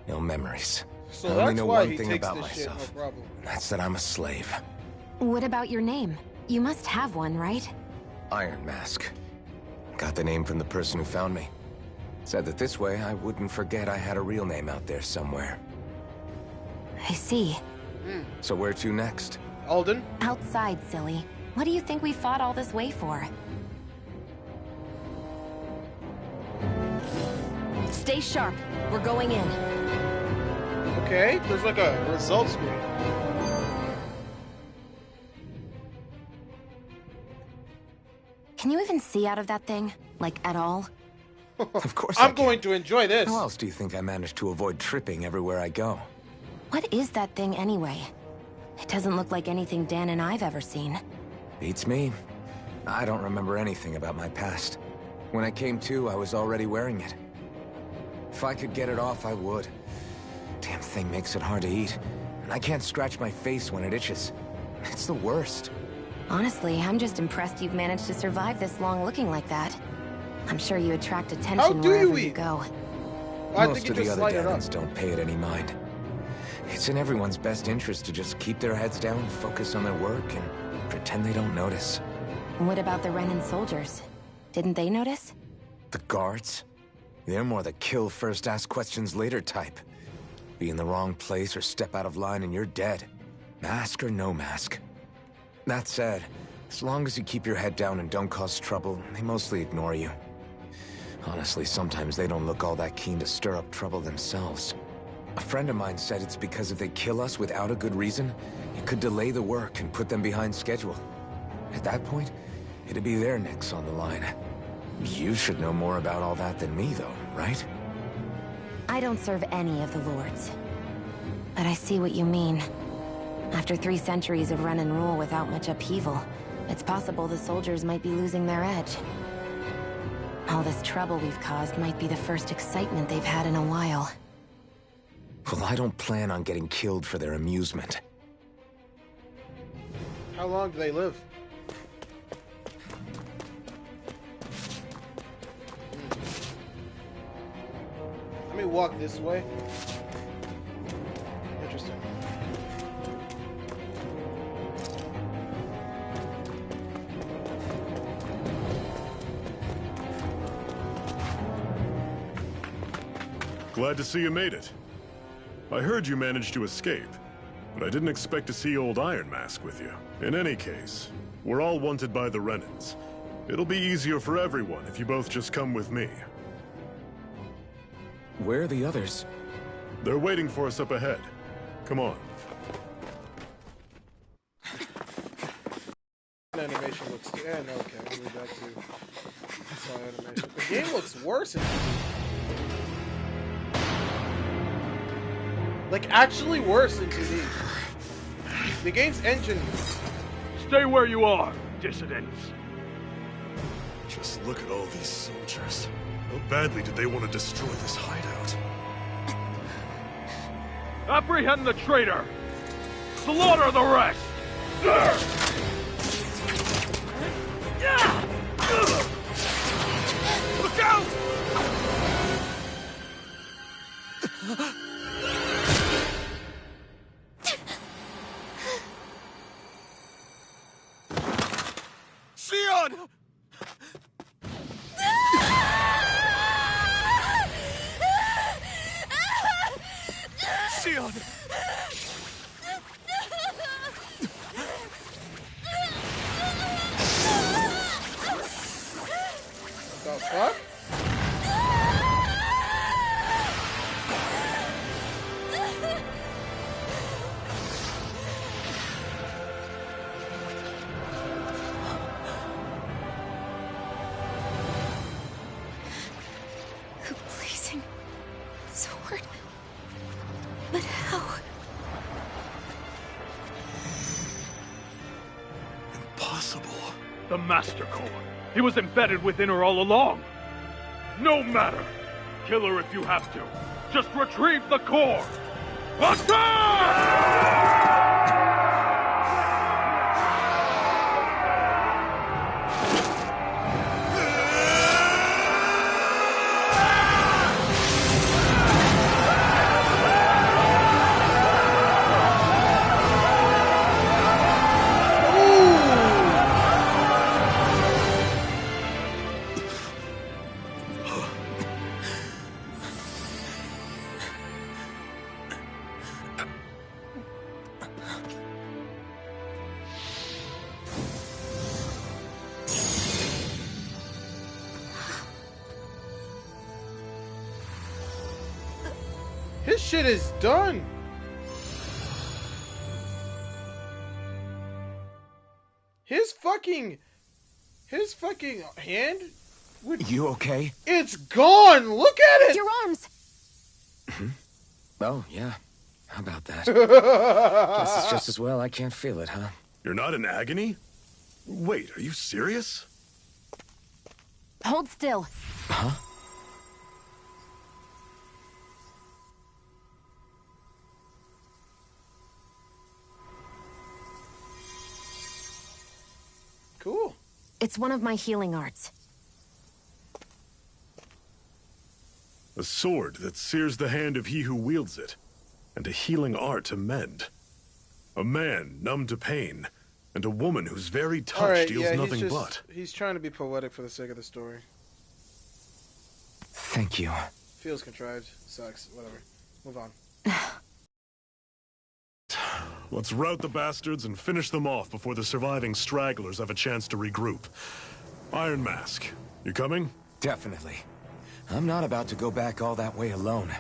no memories. So I only that's know why one he thing takes about this shit, myself. no problem. And that's that I'm a slave. What about your name? You must have one, right? Iron Mask. Got the name from the person who found me. Said that this way I wouldn't forget I had a real name out there somewhere. I see. So where to next? Alden? Outside, silly. What do you think we fought all this way for? Stay sharp. We're going in. Okay, there's like a results screen. Can you even see out of that thing? Like, at all? Of course I'm going to enjoy this. How else do you think I managed to avoid tripping everywhere I go? What is that thing anyway? It doesn't look like anything Dan and I've ever seen. Beats me. I don't remember anything about my past. When I came to, I was already wearing it. If I could get it off, I would. Damn thing makes it hard to eat. And I can't scratch my face when it itches. It's the worst. Honestly, I'm just impressed you've managed to survive this long looking like that. I'm sure you attract How attention do wherever you you go. I Most think of you the just other light it up. Dahnans don't pay it any mind. It's in everyone's best interest to just keep their heads down, focus on their work, and pretend they don't notice. What about the Renan soldiers? Didn't they notice? The guards? They're more the kill first, ask questions later type. Be in the wrong place or step out of line and you're dead. Mask or no mask. That said, as long as you keep your head down and don't cause trouble, they mostly ignore you. Honestly, sometimes they don't look all that keen to stir up trouble themselves. A friend of mine said it's because if they kill us without a good reason, it could delay the work and put them behind schedule. At that point, it'd be their necks on the line. You should know more about all that than me, though, right? I don't serve any of the lords. But I see what you mean. After 3 centuries of Renan rule without much upheaval, it's possible the soldiers might be losing their edge. All this trouble we've caused might be the first excitement they've had in a while. Well, I don't plan on getting killed for their amusement. How long do they live? Let me walk this way. Interesting. Glad to see you made it. I heard you managed to escape, but I didn't expect to see old Iron Mask with you. In any case, we're all wanted by the Renans. It'll be easier for everyone if you both just come with me. Where are the others? They're waiting for us up ahead. Come on. Animation looks... Yeah, no, okay. We'll move back to... Saw animation. The game looks worse in 2D. Like, actually worse in 2D. The game's engine... Stay where you are, dissidents. Just look at all these soldiers. How badly did they want to destroy this hideout? Apprehend the traitor! Slaughter the rest! Look out! Sion! Sion! The fuck? Blazing sword. But how? Impossible. The Master Core. He was embedded within her all along. No matter. Kill her if you have to. Just retrieve the core. Attack! His shit is done. His fucking hand would... You okay? It's gone. Look at it. Your arms. Oh, yeah. How about that? Guess it's just as well I can't feel it, huh? You're not in agony? Wait, are you serious? Hold still. Huh? Cool. It's one of my healing arts. A sword that sears the hand of he who wields it, and a healing art to mend. A man numb to pain, and a woman whose very touch deals nothing but. He's trying to be poetic for the sake of the story. Thank you. Feels contrived. Sucks. Whatever. Move on. Let's rout the bastards and finish them off before the surviving stragglers have a chance to regroup. Iron Mask, you coming? Definitely. I'm not about to go back all that way alone.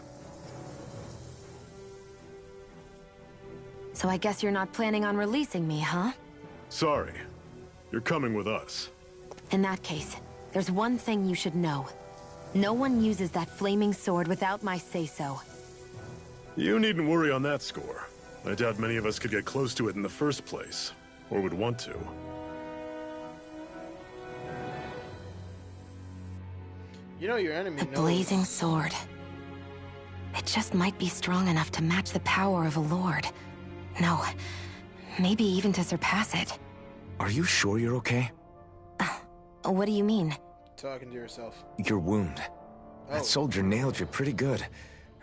So I guess you're not planning on releasing me, huh? Sorry. You're coming with us. In that case, there's one thing you should know. No one uses that flaming sword without my say-so. You needn't worry on that score. I doubt many of us could get close to it in the first place, or would want to. You know your enemy knows. A blazing sword. It just might be strong enough to match the power of a lord. No, maybe even to surpass it. Are you sure you're okay? What do you mean? Talking to yourself. Your wound. Oh. That soldier nailed you pretty good.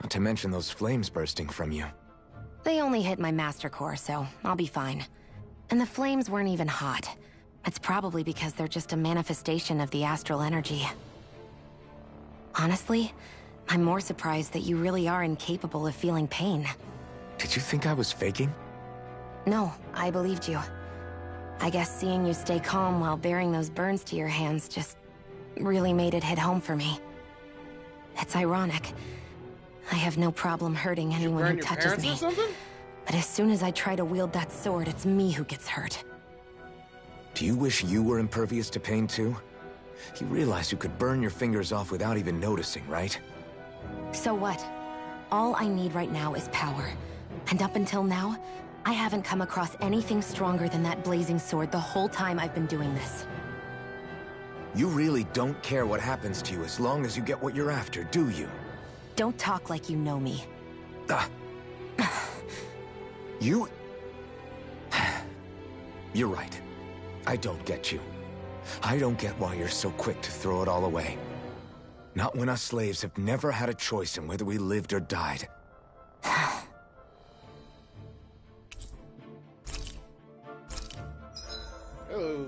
Not to mention those flames bursting from you. They only hit my master core, so I'll be fine. And the flames weren't even hot. It's probably because they're just a manifestation of the astral energy. Honestly, I'm more surprised that you really are incapable of feeling pain. Did you think I was faking? No, I believed you. I guess seeing you stay calm while bearing those burns to your hands just really made it hit home for me. It's ironic. I have no problem hurting anyone who touches me. But as soon as I try to wield that sword, it's me who gets hurt. Do you wish you were impervious to pain too? You realize you could burn your fingers off without even noticing, right? So what? All I need right now is power. And up until now, I haven't come across anything stronger than that blazing sword the whole time I've been doing this. You really don't care what happens to you as long as you get what you're after, do you? Don't talk like you know me. You... You're right. I don't get you. I don't get why you're so quick to throw it all away. Not when us slaves have never had a choice in whether we lived or died. Hello.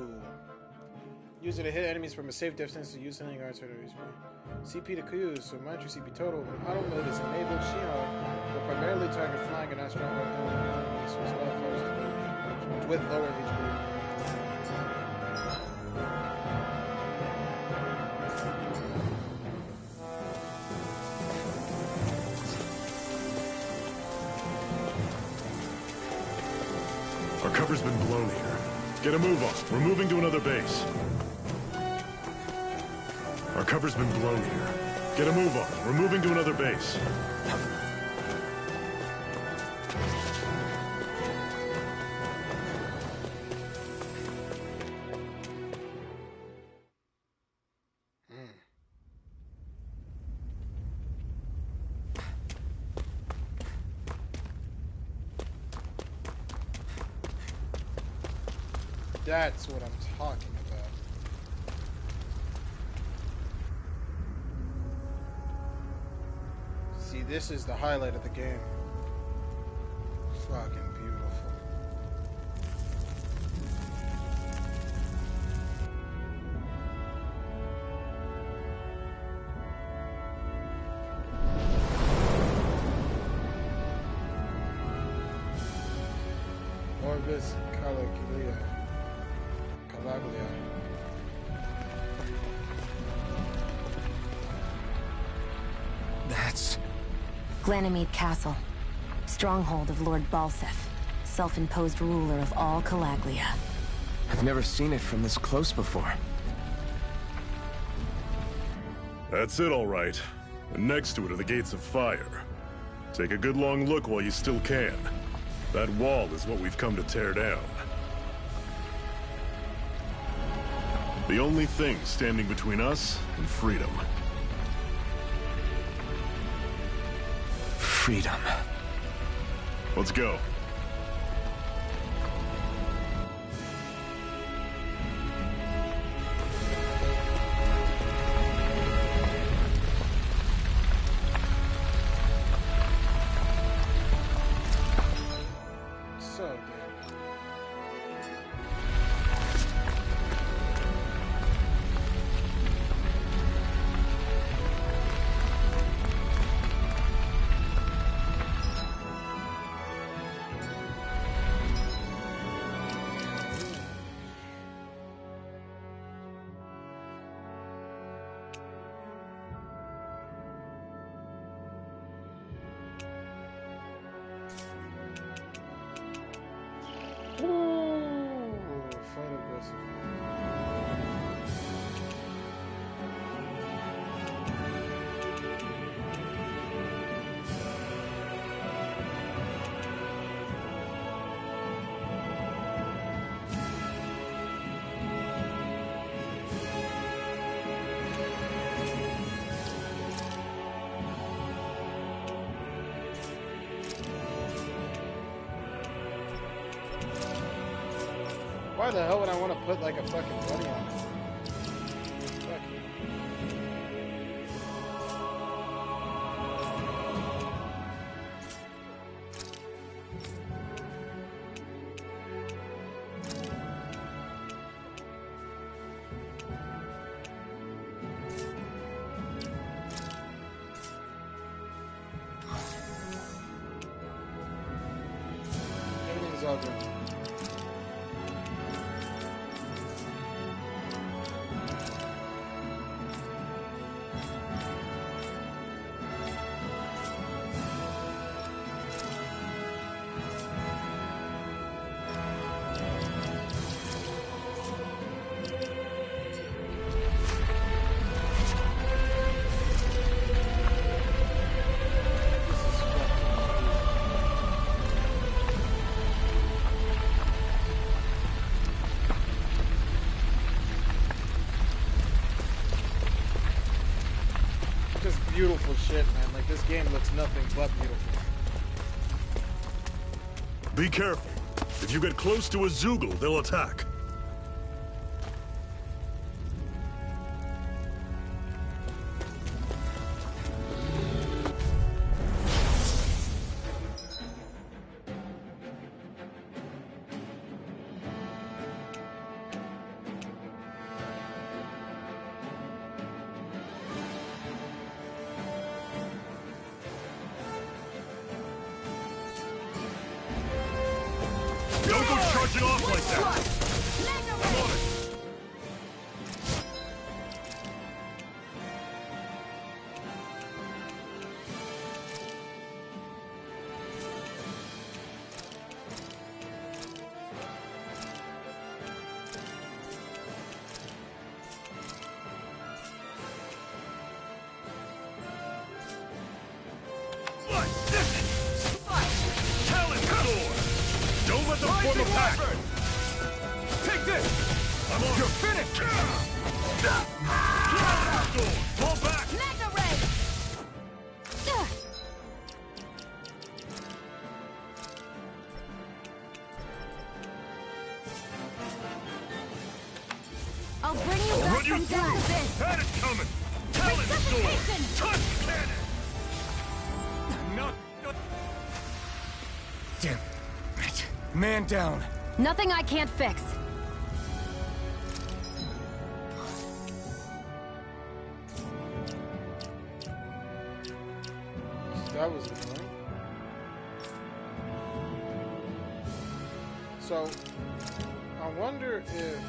Use it to hit enemies from a safe distance to use healing arts for the respawn. CP to Q, so mind your CP total. When auto mode is enabled, Shion will primarily target flying and not strong enemies as well first with lower HP. Our cover's been blown here. Get a move on. We're moving to another base. Our cover's been blown here. Get a move on. We're moving to another base. That's what I'm talking about. See, this is the highlight of the game. Fucking beautiful. Orbis Calaglia. That's... Glanimede Castle. Stronghold of Lord Balseph. Self-imposed ruler of all Calaglia. I've never seen it from this close before. That's it, all right. And next to it are the Gates of Fire. Take a good long look while you still can. That wall is what we've come to tear down. The only thing standing between us and freedom. Freedom. Let's go. So good. Fight aggressive. Why the hell would I want to put like a fucking bunny on it? Fuck. Everything's all good. beautiful shit, man. Like, this game looks nothing but beautiful. Be careful. If you get close to a Zoogle, they'll attack. Don't go charging off like that! I'm on it! Don't let them form a pack! Take this! I'm on. You're finished! Fall back! Mega Ray! I'll bring you I'll back run you from death to this! through! Had it coming! Talent sword! Touch cannon! No. Damn it. Man down. Nothing I can't fix. That was annoying. So, I wonder if...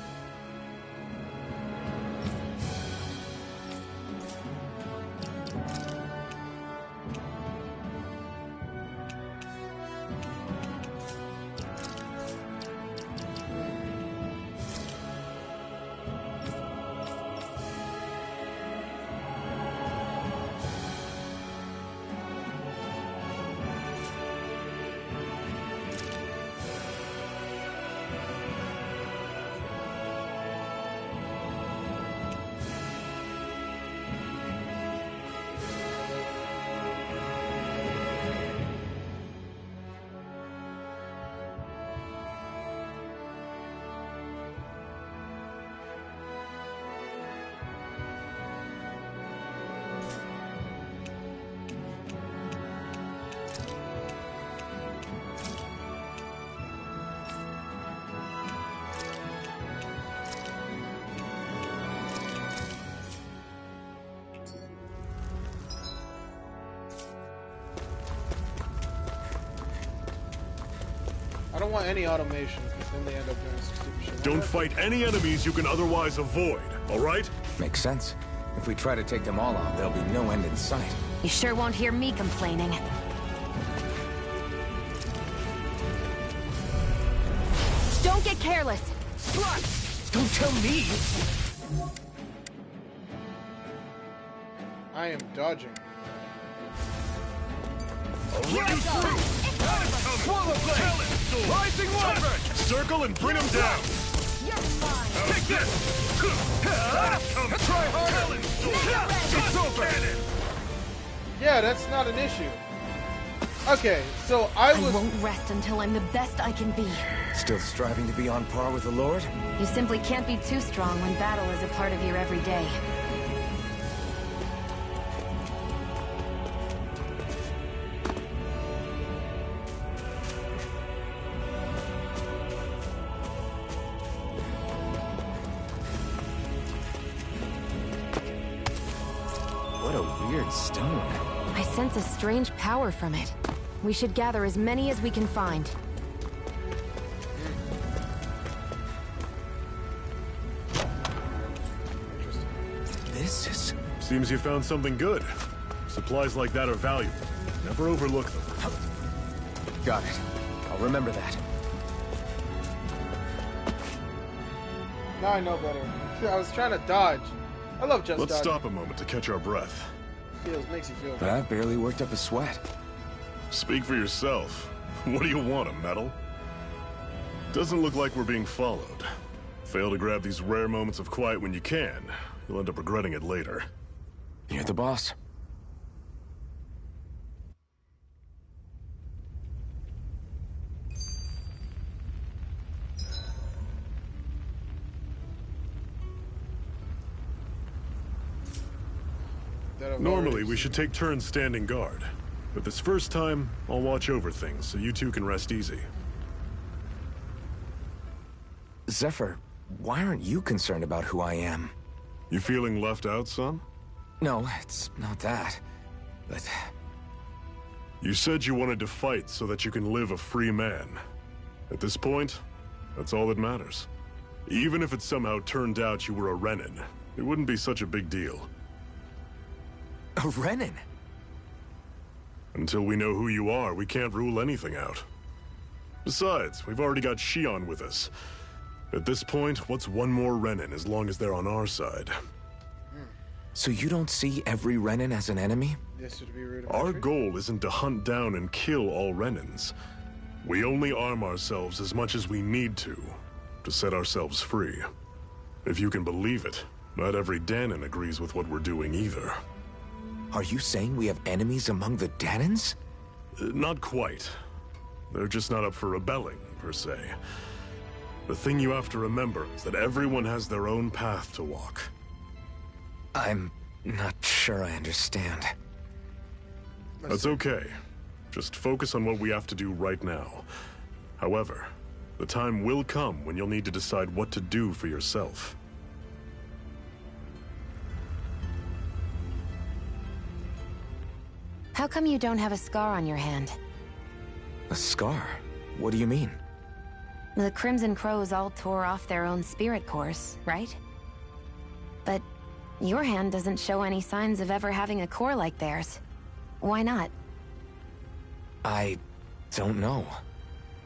I don't want any automation, because then they end up doing some stupid shit. Don't fight any enemies you can otherwise avoid, alright? Makes sense. If we try to take them all out, there'll be no end in sight. You sure won't hear me complaining. Don't get careless! Slut! Don't tell me! I am dodging. I'll run you through! Swallow blade! Rising Wyvern! Circle and bring him down! You're mine! Take this! Try harder! It's over! Yeah, that's not an issue. Okay, so I I was... won't rest until I'm the best I can be. Still striving to be on par with the Lord? You simply can't be too strong when battle is a part of your everyday. What a weird stone. I sense a strange power from it. We should gather as many as we can find. This is... Seems you found something good. Supplies like that are valuable. Never overlook them. Got it. I'll remember that. Now I know better. I was trying to dodge. I love just Let's dodging. stop a moment to catch our breath. Makes you feel But I've barely worked up a sweat. Speak for yourself. What do you want, a medal? Doesn't look like we're being followed. Fail to grab these rare moments of quiet when you can. You'll end up regretting it later. You're the boss. Normally, we should take turns standing guard. But this first time, I'll watch over things so you two can rest easy. Zephyr, why aren't you concerned about who I am? You feeling left out, son? No, it's not that. But... You said you wanted to fight so that you can live a free man. At this point, that's all that matters. Even if it somehow turned out you were a Renin, it wouldn't be such a big deal. A Renin? Until we know who you are, we can't rule anything out. Besides, we've already got Shion with us. At this point, what's one more Renin as long as they're on our side? So you don't see every Renin as an enemy? This would be rude. Our goal isn't to hunt down and kill all Renins. We only arm ourselves as much as we need to set ourselves free. If you can believe it, not every Danon agrees with what we're doing either. Are you saying we have enemies among the Danons? Not quite. They're just not up for rebelling, per se. The thing you have to remember is that everyone has their own path to walk. I'm not sure I understand. That's okay. Just focus on what we have to do right now. However, the time will come when you'll need to decide what to do for yourself. How come you don't have a scar on your hand? A scar? What do you mean? The Crimson Crows all tore off their own spirit cores, right? But your hand doesn't show any signs of ever having a core like theirs. Why not? I don't know.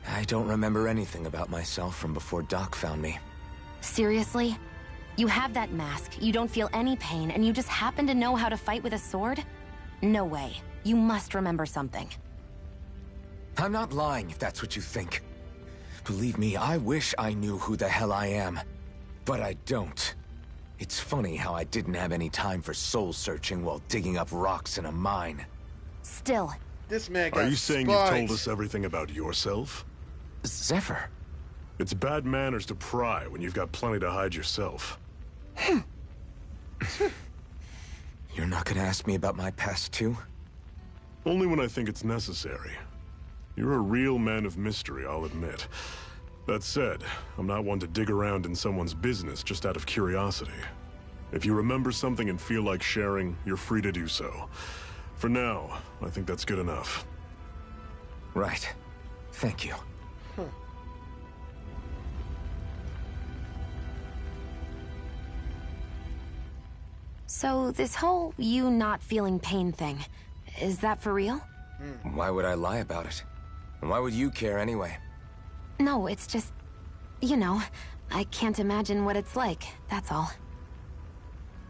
I don't remember anything about myself from before Doc found me. Seriously? You have that mask, you don't feel any pain, and you just happen to know how to fight with a sword? No way. You must remember something. I'm not lying if that's what you think. Believe me, I wish I knew who the hell I am. But I don't. It's funny how I didn't have any time for soul searching while digging up rocks in a mine. Still. This man got Are you saying you've told us everything about yourself? Zephyr. It's bad manners to pry when you've got plenty to hide yourself. You're not gonna ask me about my past too? Only when I think it's necessary. You're a real man of mystery, I'll admit. That said, I'm not one to dig around in someone's business just out of curiosity. If you remember something and feel like sharing, you're free to do so. For now, I think that's good enough. Right. Thank you. So, this whole you not feeling pain thing, is that for real? Why would I lie about it? And why would you care anyway? No, it's just... You know, I can't imagine what it's like, that's all.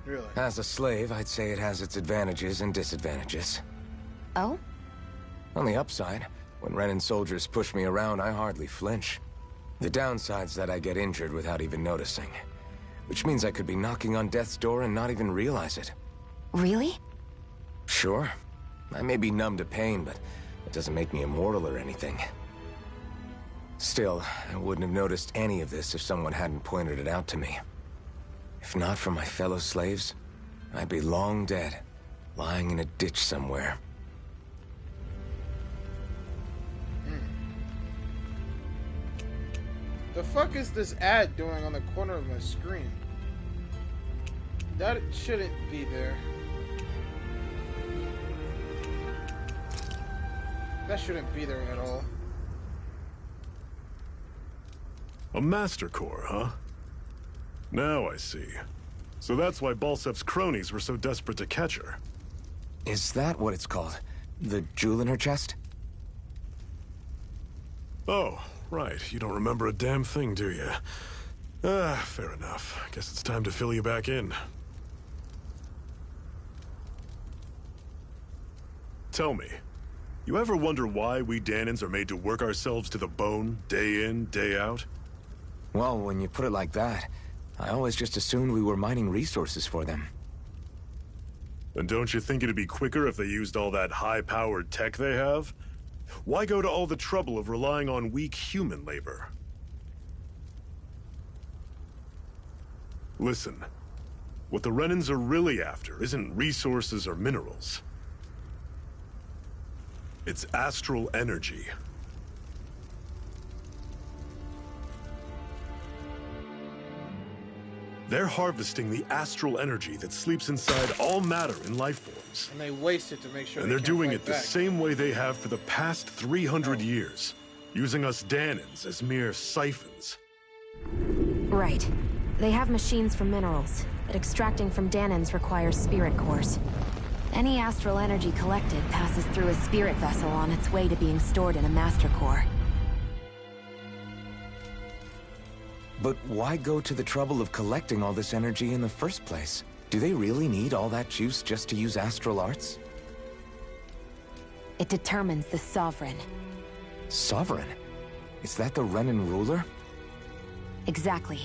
Really? As a slave, I'd say it has its advantages and disadvantages. Oh? On the upside, when Renin soldiers push me around, I hardly flinch. The downside's that I get injured without even noticing. Which means I could be knocking on death's door and not even realize it. Really? Sure. I may be numb to pain, but it doesn't make me immortal or anything. Still, I wouldn't have noticed any of this if someone hadn't pointed it out to me. If not for my fellow slaves, I'd be long dead, lying in a ditch somewhere. The fuck is this ad doing on the corner of my screen? That shouldn't be there. That shouldn't be there at all. A Master Core, huh? Now I see. So that's why Balsef's cronies were so desperate to catch her. Is that what it's called? The jewel in her chest? Oh, right. You don't remember a damn thing, do you? Fair enough. Guess it's time to fill you back in. Tell me, you ever wonder why we Danons are made to work ourselves to the bone, day in, day out? Well, when you put it like that, I always just assumed we were mining resources for them. And don't you think it'd be quicker if they used all that high-powered tech they have? Why go to all the trouble of relying on weak human labor? Listen, What the Renans are really after isn't resources or minerals. It's astral energy. They're harvesting the astral energy that sleeps inside all matter in life forms. And they waste it to make sure. And they're doing it the same way they have for the past 300 years, using us Dahnans as mere siphons. Right. They have machines for minerals, but extracting from Dahnans requires spirit cores. Any astral energy collected passes through a spirit vessel on its way to being stored in a master core. But why go to the trouble of collecting all this energy in the first place? Do they really need all that juice just to use astral arts? It determines the Sovereign. Sovereign? Is that the Renan ruler? Exactly.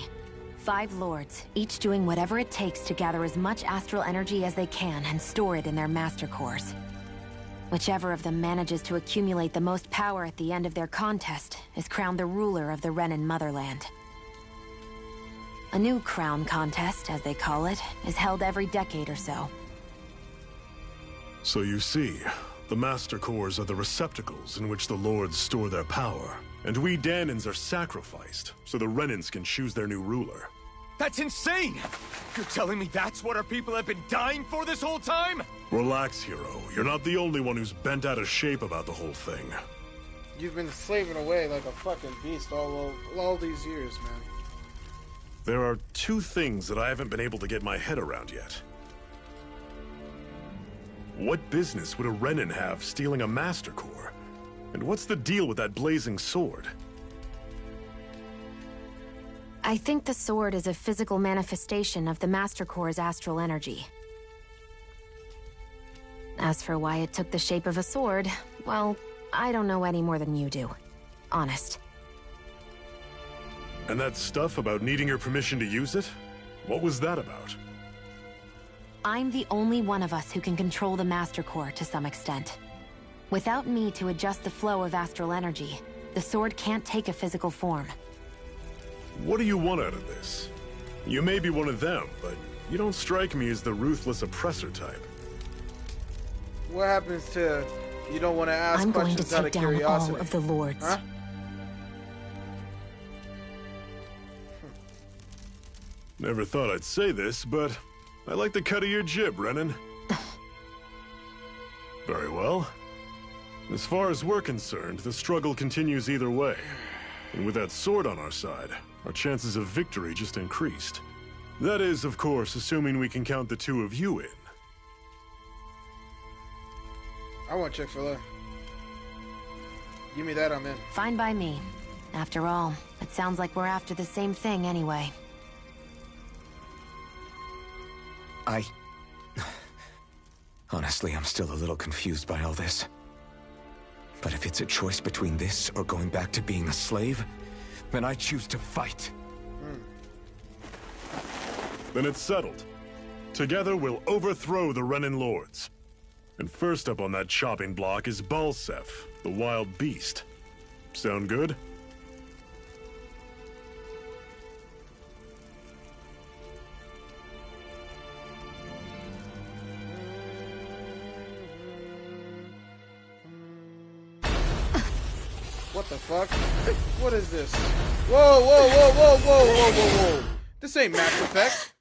5 lords, each doing whatever it takes to gather as much astral energy as they can and store it in their master cores. Whichever of them manages to accumulate the most power at the end of their contest is crowned the ruler of the Renan motherland. A new crown contest, as they call it, is held every decade or so. So you see, the Master Cores are the receptacles in which the Lords store their power. And we Dahnans are sacrificed, so the Renans can choose their new ruler. That's insane! You're telling me that's what our people have been dying for this whole time? Relax, hero. You're not the only one who's bent out of shape about the whole thing. You've been slaving away like a fucking beast all these years, man. There are 2 things that I haven't been able to get my head around yet. What business would a Renan have stealing a Master Core? And what's the deal with that blazing sword? I think the sword is a physical manifestation of the Master Core's astral energy. As for why it took the shape of a sword, well, I don't know any more than you do. Honest. And that stuff about needing your permission to use it? What was that about? I'm the only one of us who can control the Master Core to some extent. Without me to adjust the flow of astral energy, the sword can't take a physical form. What do you want out of this? You may be one of them, but you don't strike me as the ruthless oppressor type. What happens to you don't want to ask questions out of curiosity? I'm going to take down all of the lords. Huh? Never thought I'd say this, but I like the cut of your jib, Renan. Very well. As far as we're concerned, the struggle continues either way. And with that sword on our side, our chances of victory just increased. That is, of course, assuming we can count the 2 of you in. I want Chick-fil-A. Give me that, I'm in. Fine by me. After all, it sounds like we're after the same thing anyway. Honestly, I'm still a little confused by all this. But if it's a choice between this or going back to being a slave, then I choose to fight. Then it's settled. Together, we'll overthrow the Renan Lords. And first up on that chopping block is Balseph, the wild beast. Sound good? What the fuck? What is this? Whoa, whoa, whoa, whoa, whoa, whoa, whoa, whoa. This ain't Mass Effect.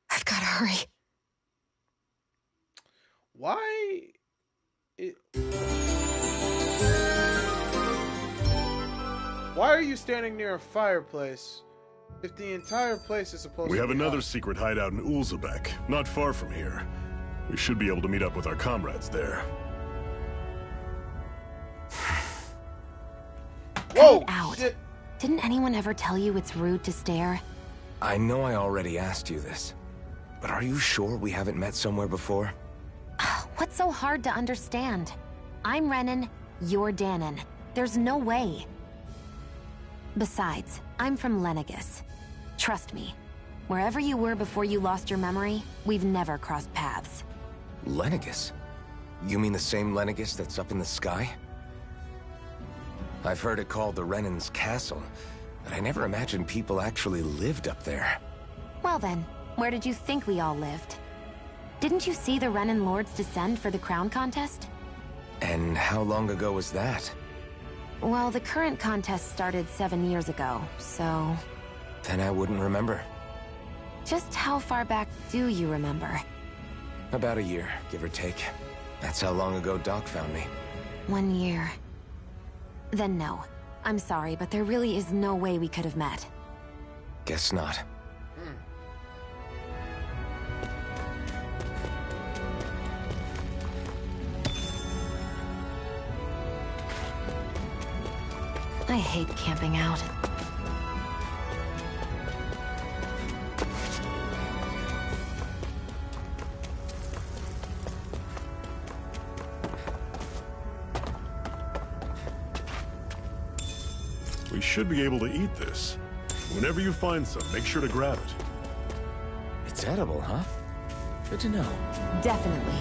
I've gotta hurry. Why? Why are you standing near a fireplace if the entire place is supposed to be We have another hot? secret hideout in Ulzebek, not far from here. We should be able to meet up with our comrades there. Whoa! Out. Shit. Didn't anyone ever tell you it's rude to stare? I know I already asked you this, but are you sure we haven't met somewhere before? What's so hard to understand? I'm Renan, you're Dahnan. There's no way. Besides, I'm from Lenegis. Trust me, wherever you were before you lost your memory, we've never crossed paths. Lenegis? You mean the same Lenegis that's up in the sky? I've heard it called the Renan's Castle, but I never imagined people actually lived up there. Well then, where did you think we all lived? Didn't you see the Renan Lords descend for the crown contest? And how long ago was that? Well, the current contest started 7 years ago, so... Then I wouldn't remember. Just how far back do you remember? About a year, give or take. That's how long ago Doc found me. 1 year. Then no. I'm sorry, but there really is no way we could have met. Guess not. I hate camping out. We should be able to eat this. Whenever you find some, make sure to grab it. It's edible, huh? Good to know. Definitely.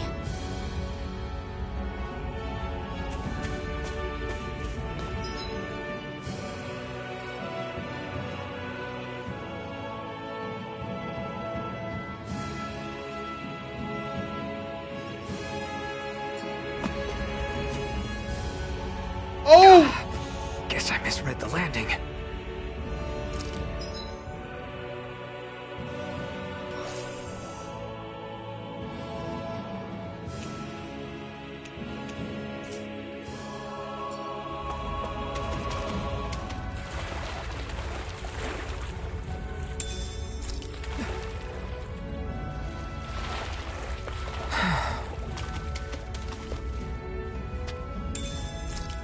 Oh! Guess I misread the landing.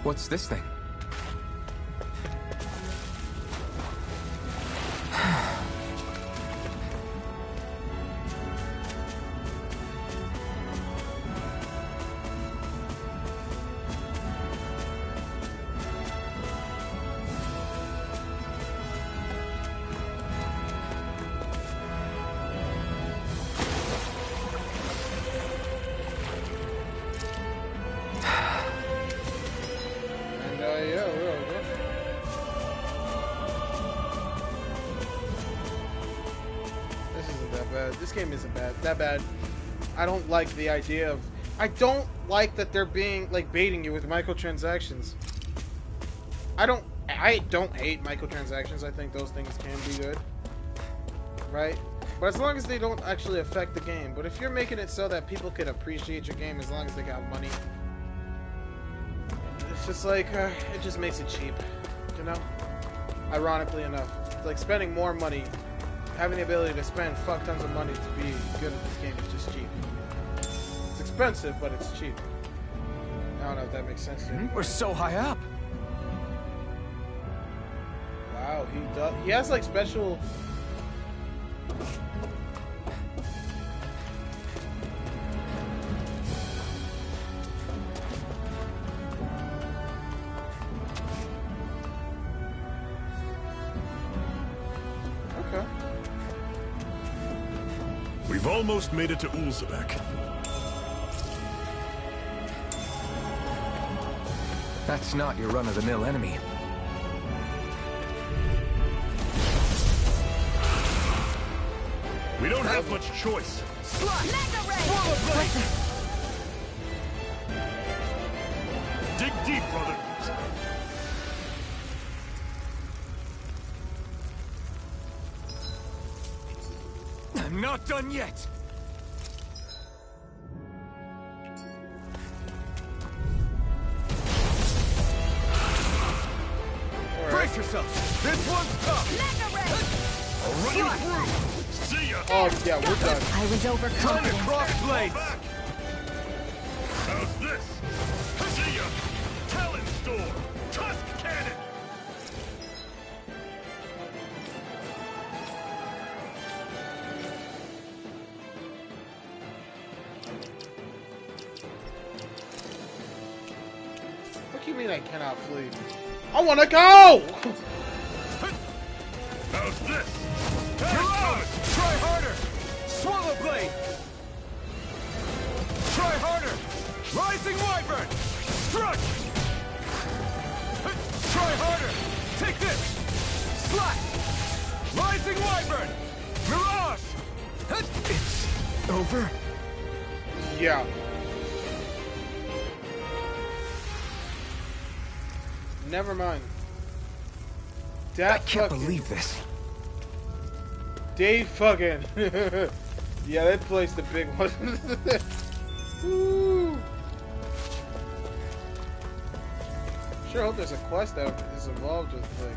What's this thing? This game isn't that bad. I don't like the idea of... I don't like that they're being, like, baiting you with microtransactions. I don't hate microtransactions. I think those things can be good. Right? But as long as they don't actually affect the game. But if you're making it so that people can appreciate your game as long as they got money, it's just like, it just makes it cheap. You know? Ironically enough. Like, spending more money, having the ability to spend fuck tons of money to be good at this game is just cheap. It's expensive, but it's cheap. I don't know if that makes sense to you. We're so high up. Wow, he does. He has like special. Okay. We've almost made it to Ulzebek. That's not your run-of-the-mill enemy. We don't have much choice. Dig deep, brother. I'm not done yet. Brace yourself. This one's tough. Already through. See ya. Oh yeah, we're done. I was overconfident. Cross blades. How's this? See ya. Talon Storm. Tusk Cannon. What do you mean I cannot flee? I wanna go! How's this? You're out. Try harder. Swallow blade. Try harder. Rising Wyvern. Strut. over? Yeah. Never mind. I can't believe this. Dave fucking. Yeah, they placed the big one. Woo. Sure hope there's a quest that is involved with, like...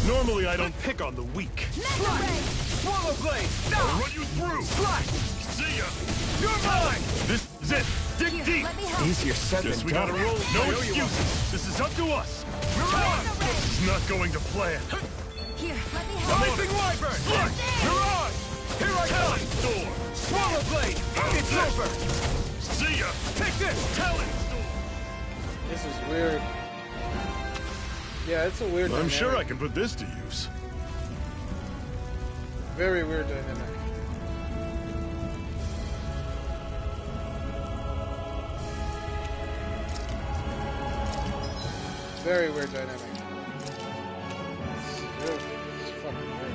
Normally, I don't pick on the weak. Swallow blade! I'll run you through! Slash! See ya! You're mine! This is it! Dig deep! Easier said Guess than we done. gotta roll. No excuses. This is up to us. This is not going to plan. Here, let me help. Rising Wyvern! Mirage! Here I come! Talon Storm! Swallow blade! It's over! See ya! Take this! Talon Storm! This is weird. Yeah, it's a weird I'm dynamic. sure I can put this to use. Very weird dynamic. Very weird dynamic. It's fucking weird.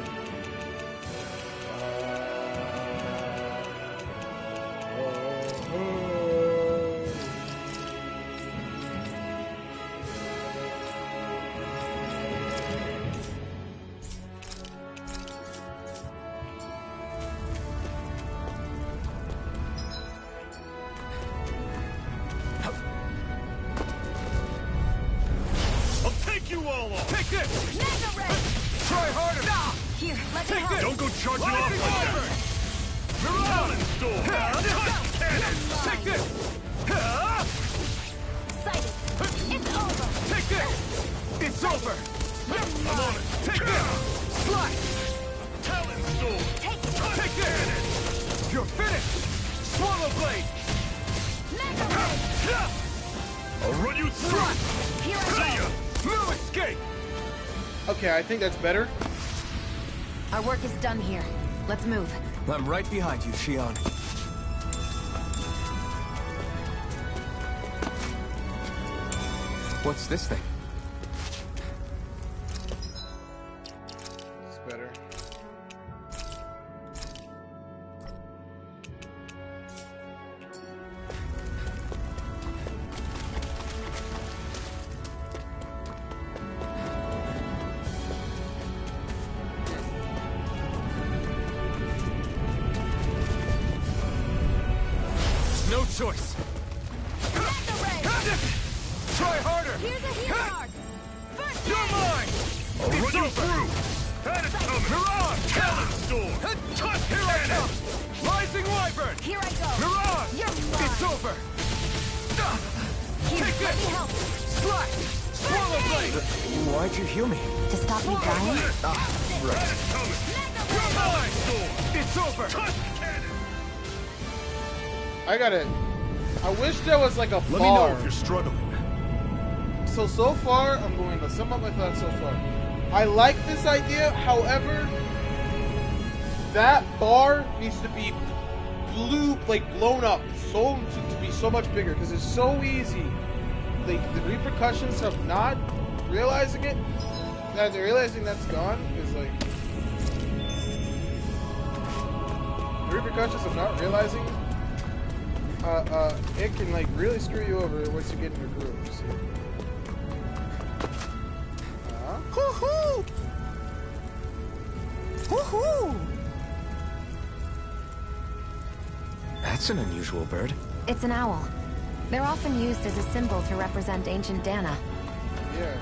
I'll take you all off! Take this! Mega Ray! Try harder! Here, let me Take help. this! Don't go charging off Rising like Wyvern! that! Mirage! Talon Storm! Touch cannon! Take this! Sighted. It's over. Take this! It's over! I'm on it! Take this! Slash! Talon Storm! Take it. Take this! You're finished! Swallow blade! Mega Ray! I'll run you through! Here I See go. ya! No escape! Okay, I think that's better. Our work is done here. Let's move. I'm right behind you, Shion. What's this thing? It's better. No choice. Mega Ray! Try harder! Here's a heal card. First You're aid. mine! I'll run you through! Had it coming! Mirage! Talon Storm! Touch! Here I come! Rising Wyvern! Here I go. Mirage! You're mine. It's over! Here, Take let me this! help. Slash! Swallow blade! Why'd you heal me? To stop me dying? Had it coming! You're mine! It's over! Touch cannon! I gotta... I wish there was like a Let me know bar. if you're struggling. So far, I'm going to sum up my thoughts so far. I like this idea, however, that bar needs to be blown up, to be so much bigger, because it's so easy. Like, the repercussions of not realizing it, that they're realizing that's gone, is like... The repercussions of not realizing, it can, like, really screw you over once you get in the grooves. Woohoo! Woohoo! That's an unusual bird. It's an owl. They're often used as a symbol to represent ancient Dana. Yeah.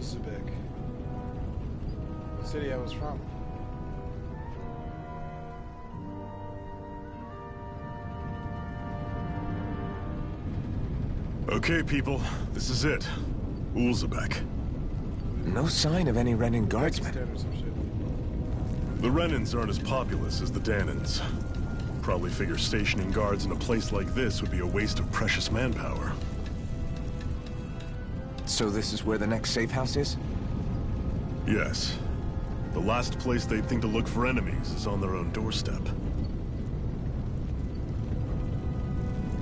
Ulzubek. The city I was from. Okay, people, this is it. Ulzubek. No sign of any Renan guardsmen. The Renans aren't as populous as the Danans. Probably figure stationing guards in a place like this would be a waste of precious manpower. So this is where the next safe house is? Yes. The last place they'd think to look for enemies is on their own doorstep.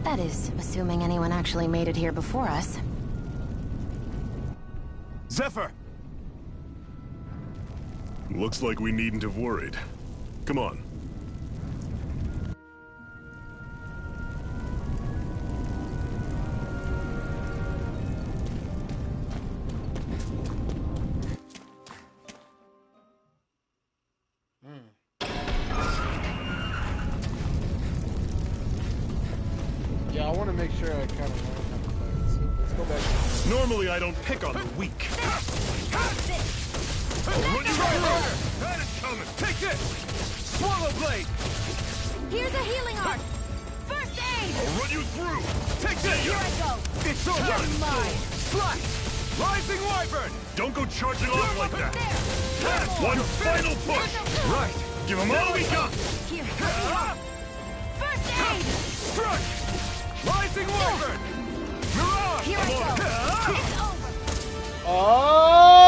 That is, assuming anyone actually made it here before us. Zephyr! Looks like we needn't have worried. Come on. Yeah, I want to make sure I kind of learn how to fight, so let's go back. Normally I don't pick on the weak. I'll run you through! That is coming! Take this! Swallow blade! Here's a healing arc! First aid! I'll run you through! Take this! Here I go! It's over! You're mine! Slash! Rising Wyvern! Don't go charging off like that! There! One final push! Right! Give them all we got! Here, help me out! First aid! Strike! Rising Wyvern! Mirage! Here I go! It's over! Oh!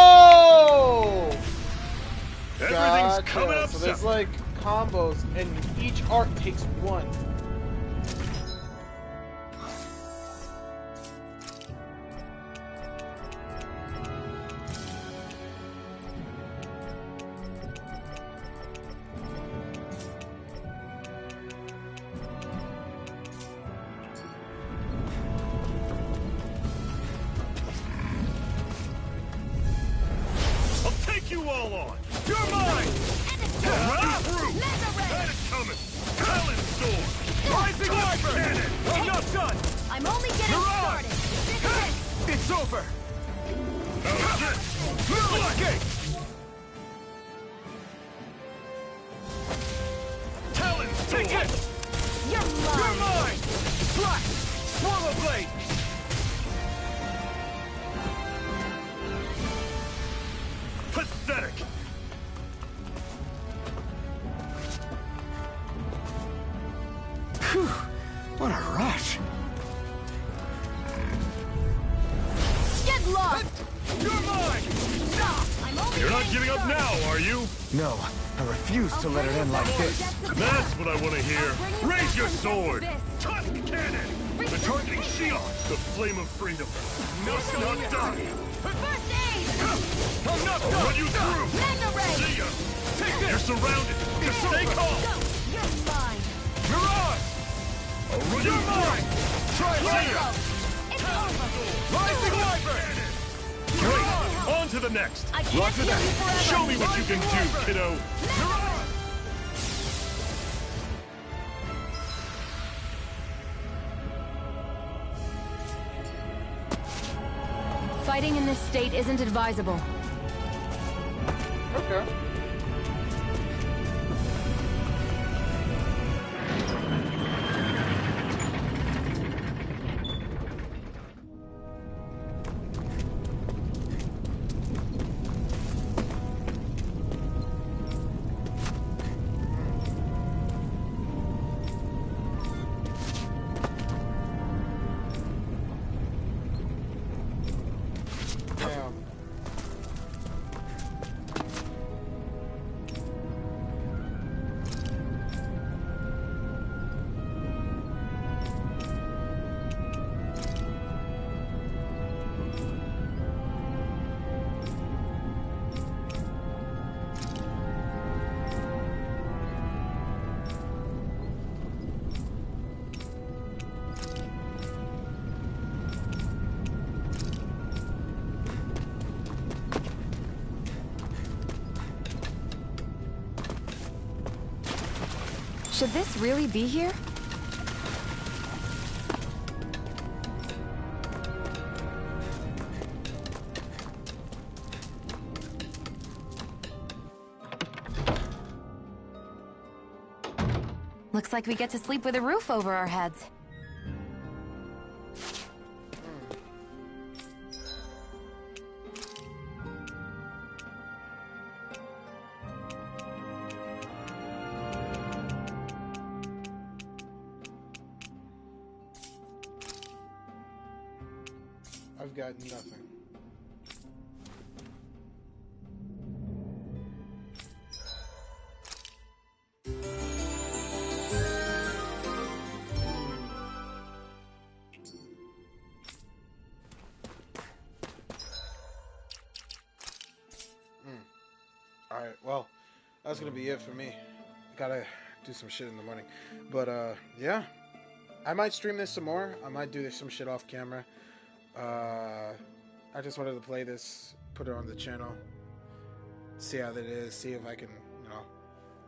Everything's coming Gotcha. up So there's separate. like combos, and each arc takes one. I'll take you all on! You're mine! I'll run you through! That is coming! Talon Sword! Rising Wyvern! Cannon! I'm not done! I'm only getting Mirage! started! This is it! It's over! Now Escape! Talon Sword! Take it! You're You're mine! mine! Slash! Swallow blade! Pathetic! Phew! What a rush! Get lost! You're mine! Stop! I'm only You're not getting giving up started. now, are you? No, I refuse to let it end like this. That's what I want to hear. Bring it Raise back your from sword! death to Tusk cannon! The targeting shield! The flame of freedom! Not done! First aid! I'm not I'll done! run you through! Mega ray! See ya! Take You're this! surrounded! Just stay Go! calm! You're mine! Mirage! I'll run you You're through! mine! Try Here I later! go! It's over! Rising Wyvern! Great! On to the next! I can't heal you forever! Show me what you can do, kiddo! Mirage! Fighting in this state isn't advisable. Okay. Damn. Should this really be here? Looks like we get to sleep with a roof over our heads. I've got nothing. Alright, well, that's gonna be it for me. Gotta do some shit in the morning. But, yeah. I might stream this some more. I might do some shit off camera. I just wanted to play this, put it on the channel, see how that is, see if I can, you know,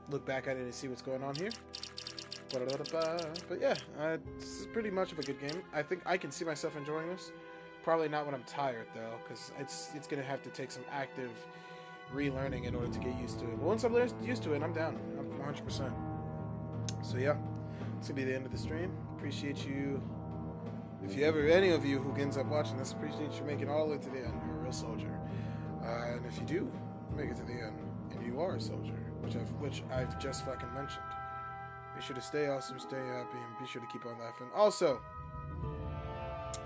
look back at it and see what's going on here. But yeah, this is pretty much of a good game. I think I can see myself enjoying this. Probably not when I'm tired, though, because it's going to have to take some active relearning in order to get used to it. But once I'm used to it, I'm down. I'm 100%. So yeah, it's going to be the end of the stream. Appreciate you. If you ever, any of you who ends up watching this, appreciate you making it all the way to the end. You're a real soldier. And if you do make it to the end, and you are a soldier, which I've just fucking mentioned, be sure to stay awesome, stay happy, and be sure to keep on laughing. Also,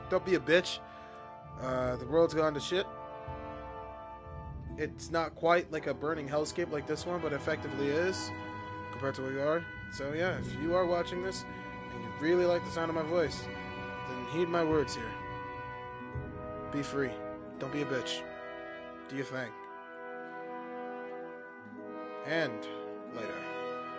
don't be a bitch. The world's gone to shit. It's not quite like a burning hellscape like this one, but effectively is, compared to where you are. So yeah, if you are watching this, and you really like the sound of my voice, then heed my words here. Be free. Don't be a bitch. Do your thing. And later.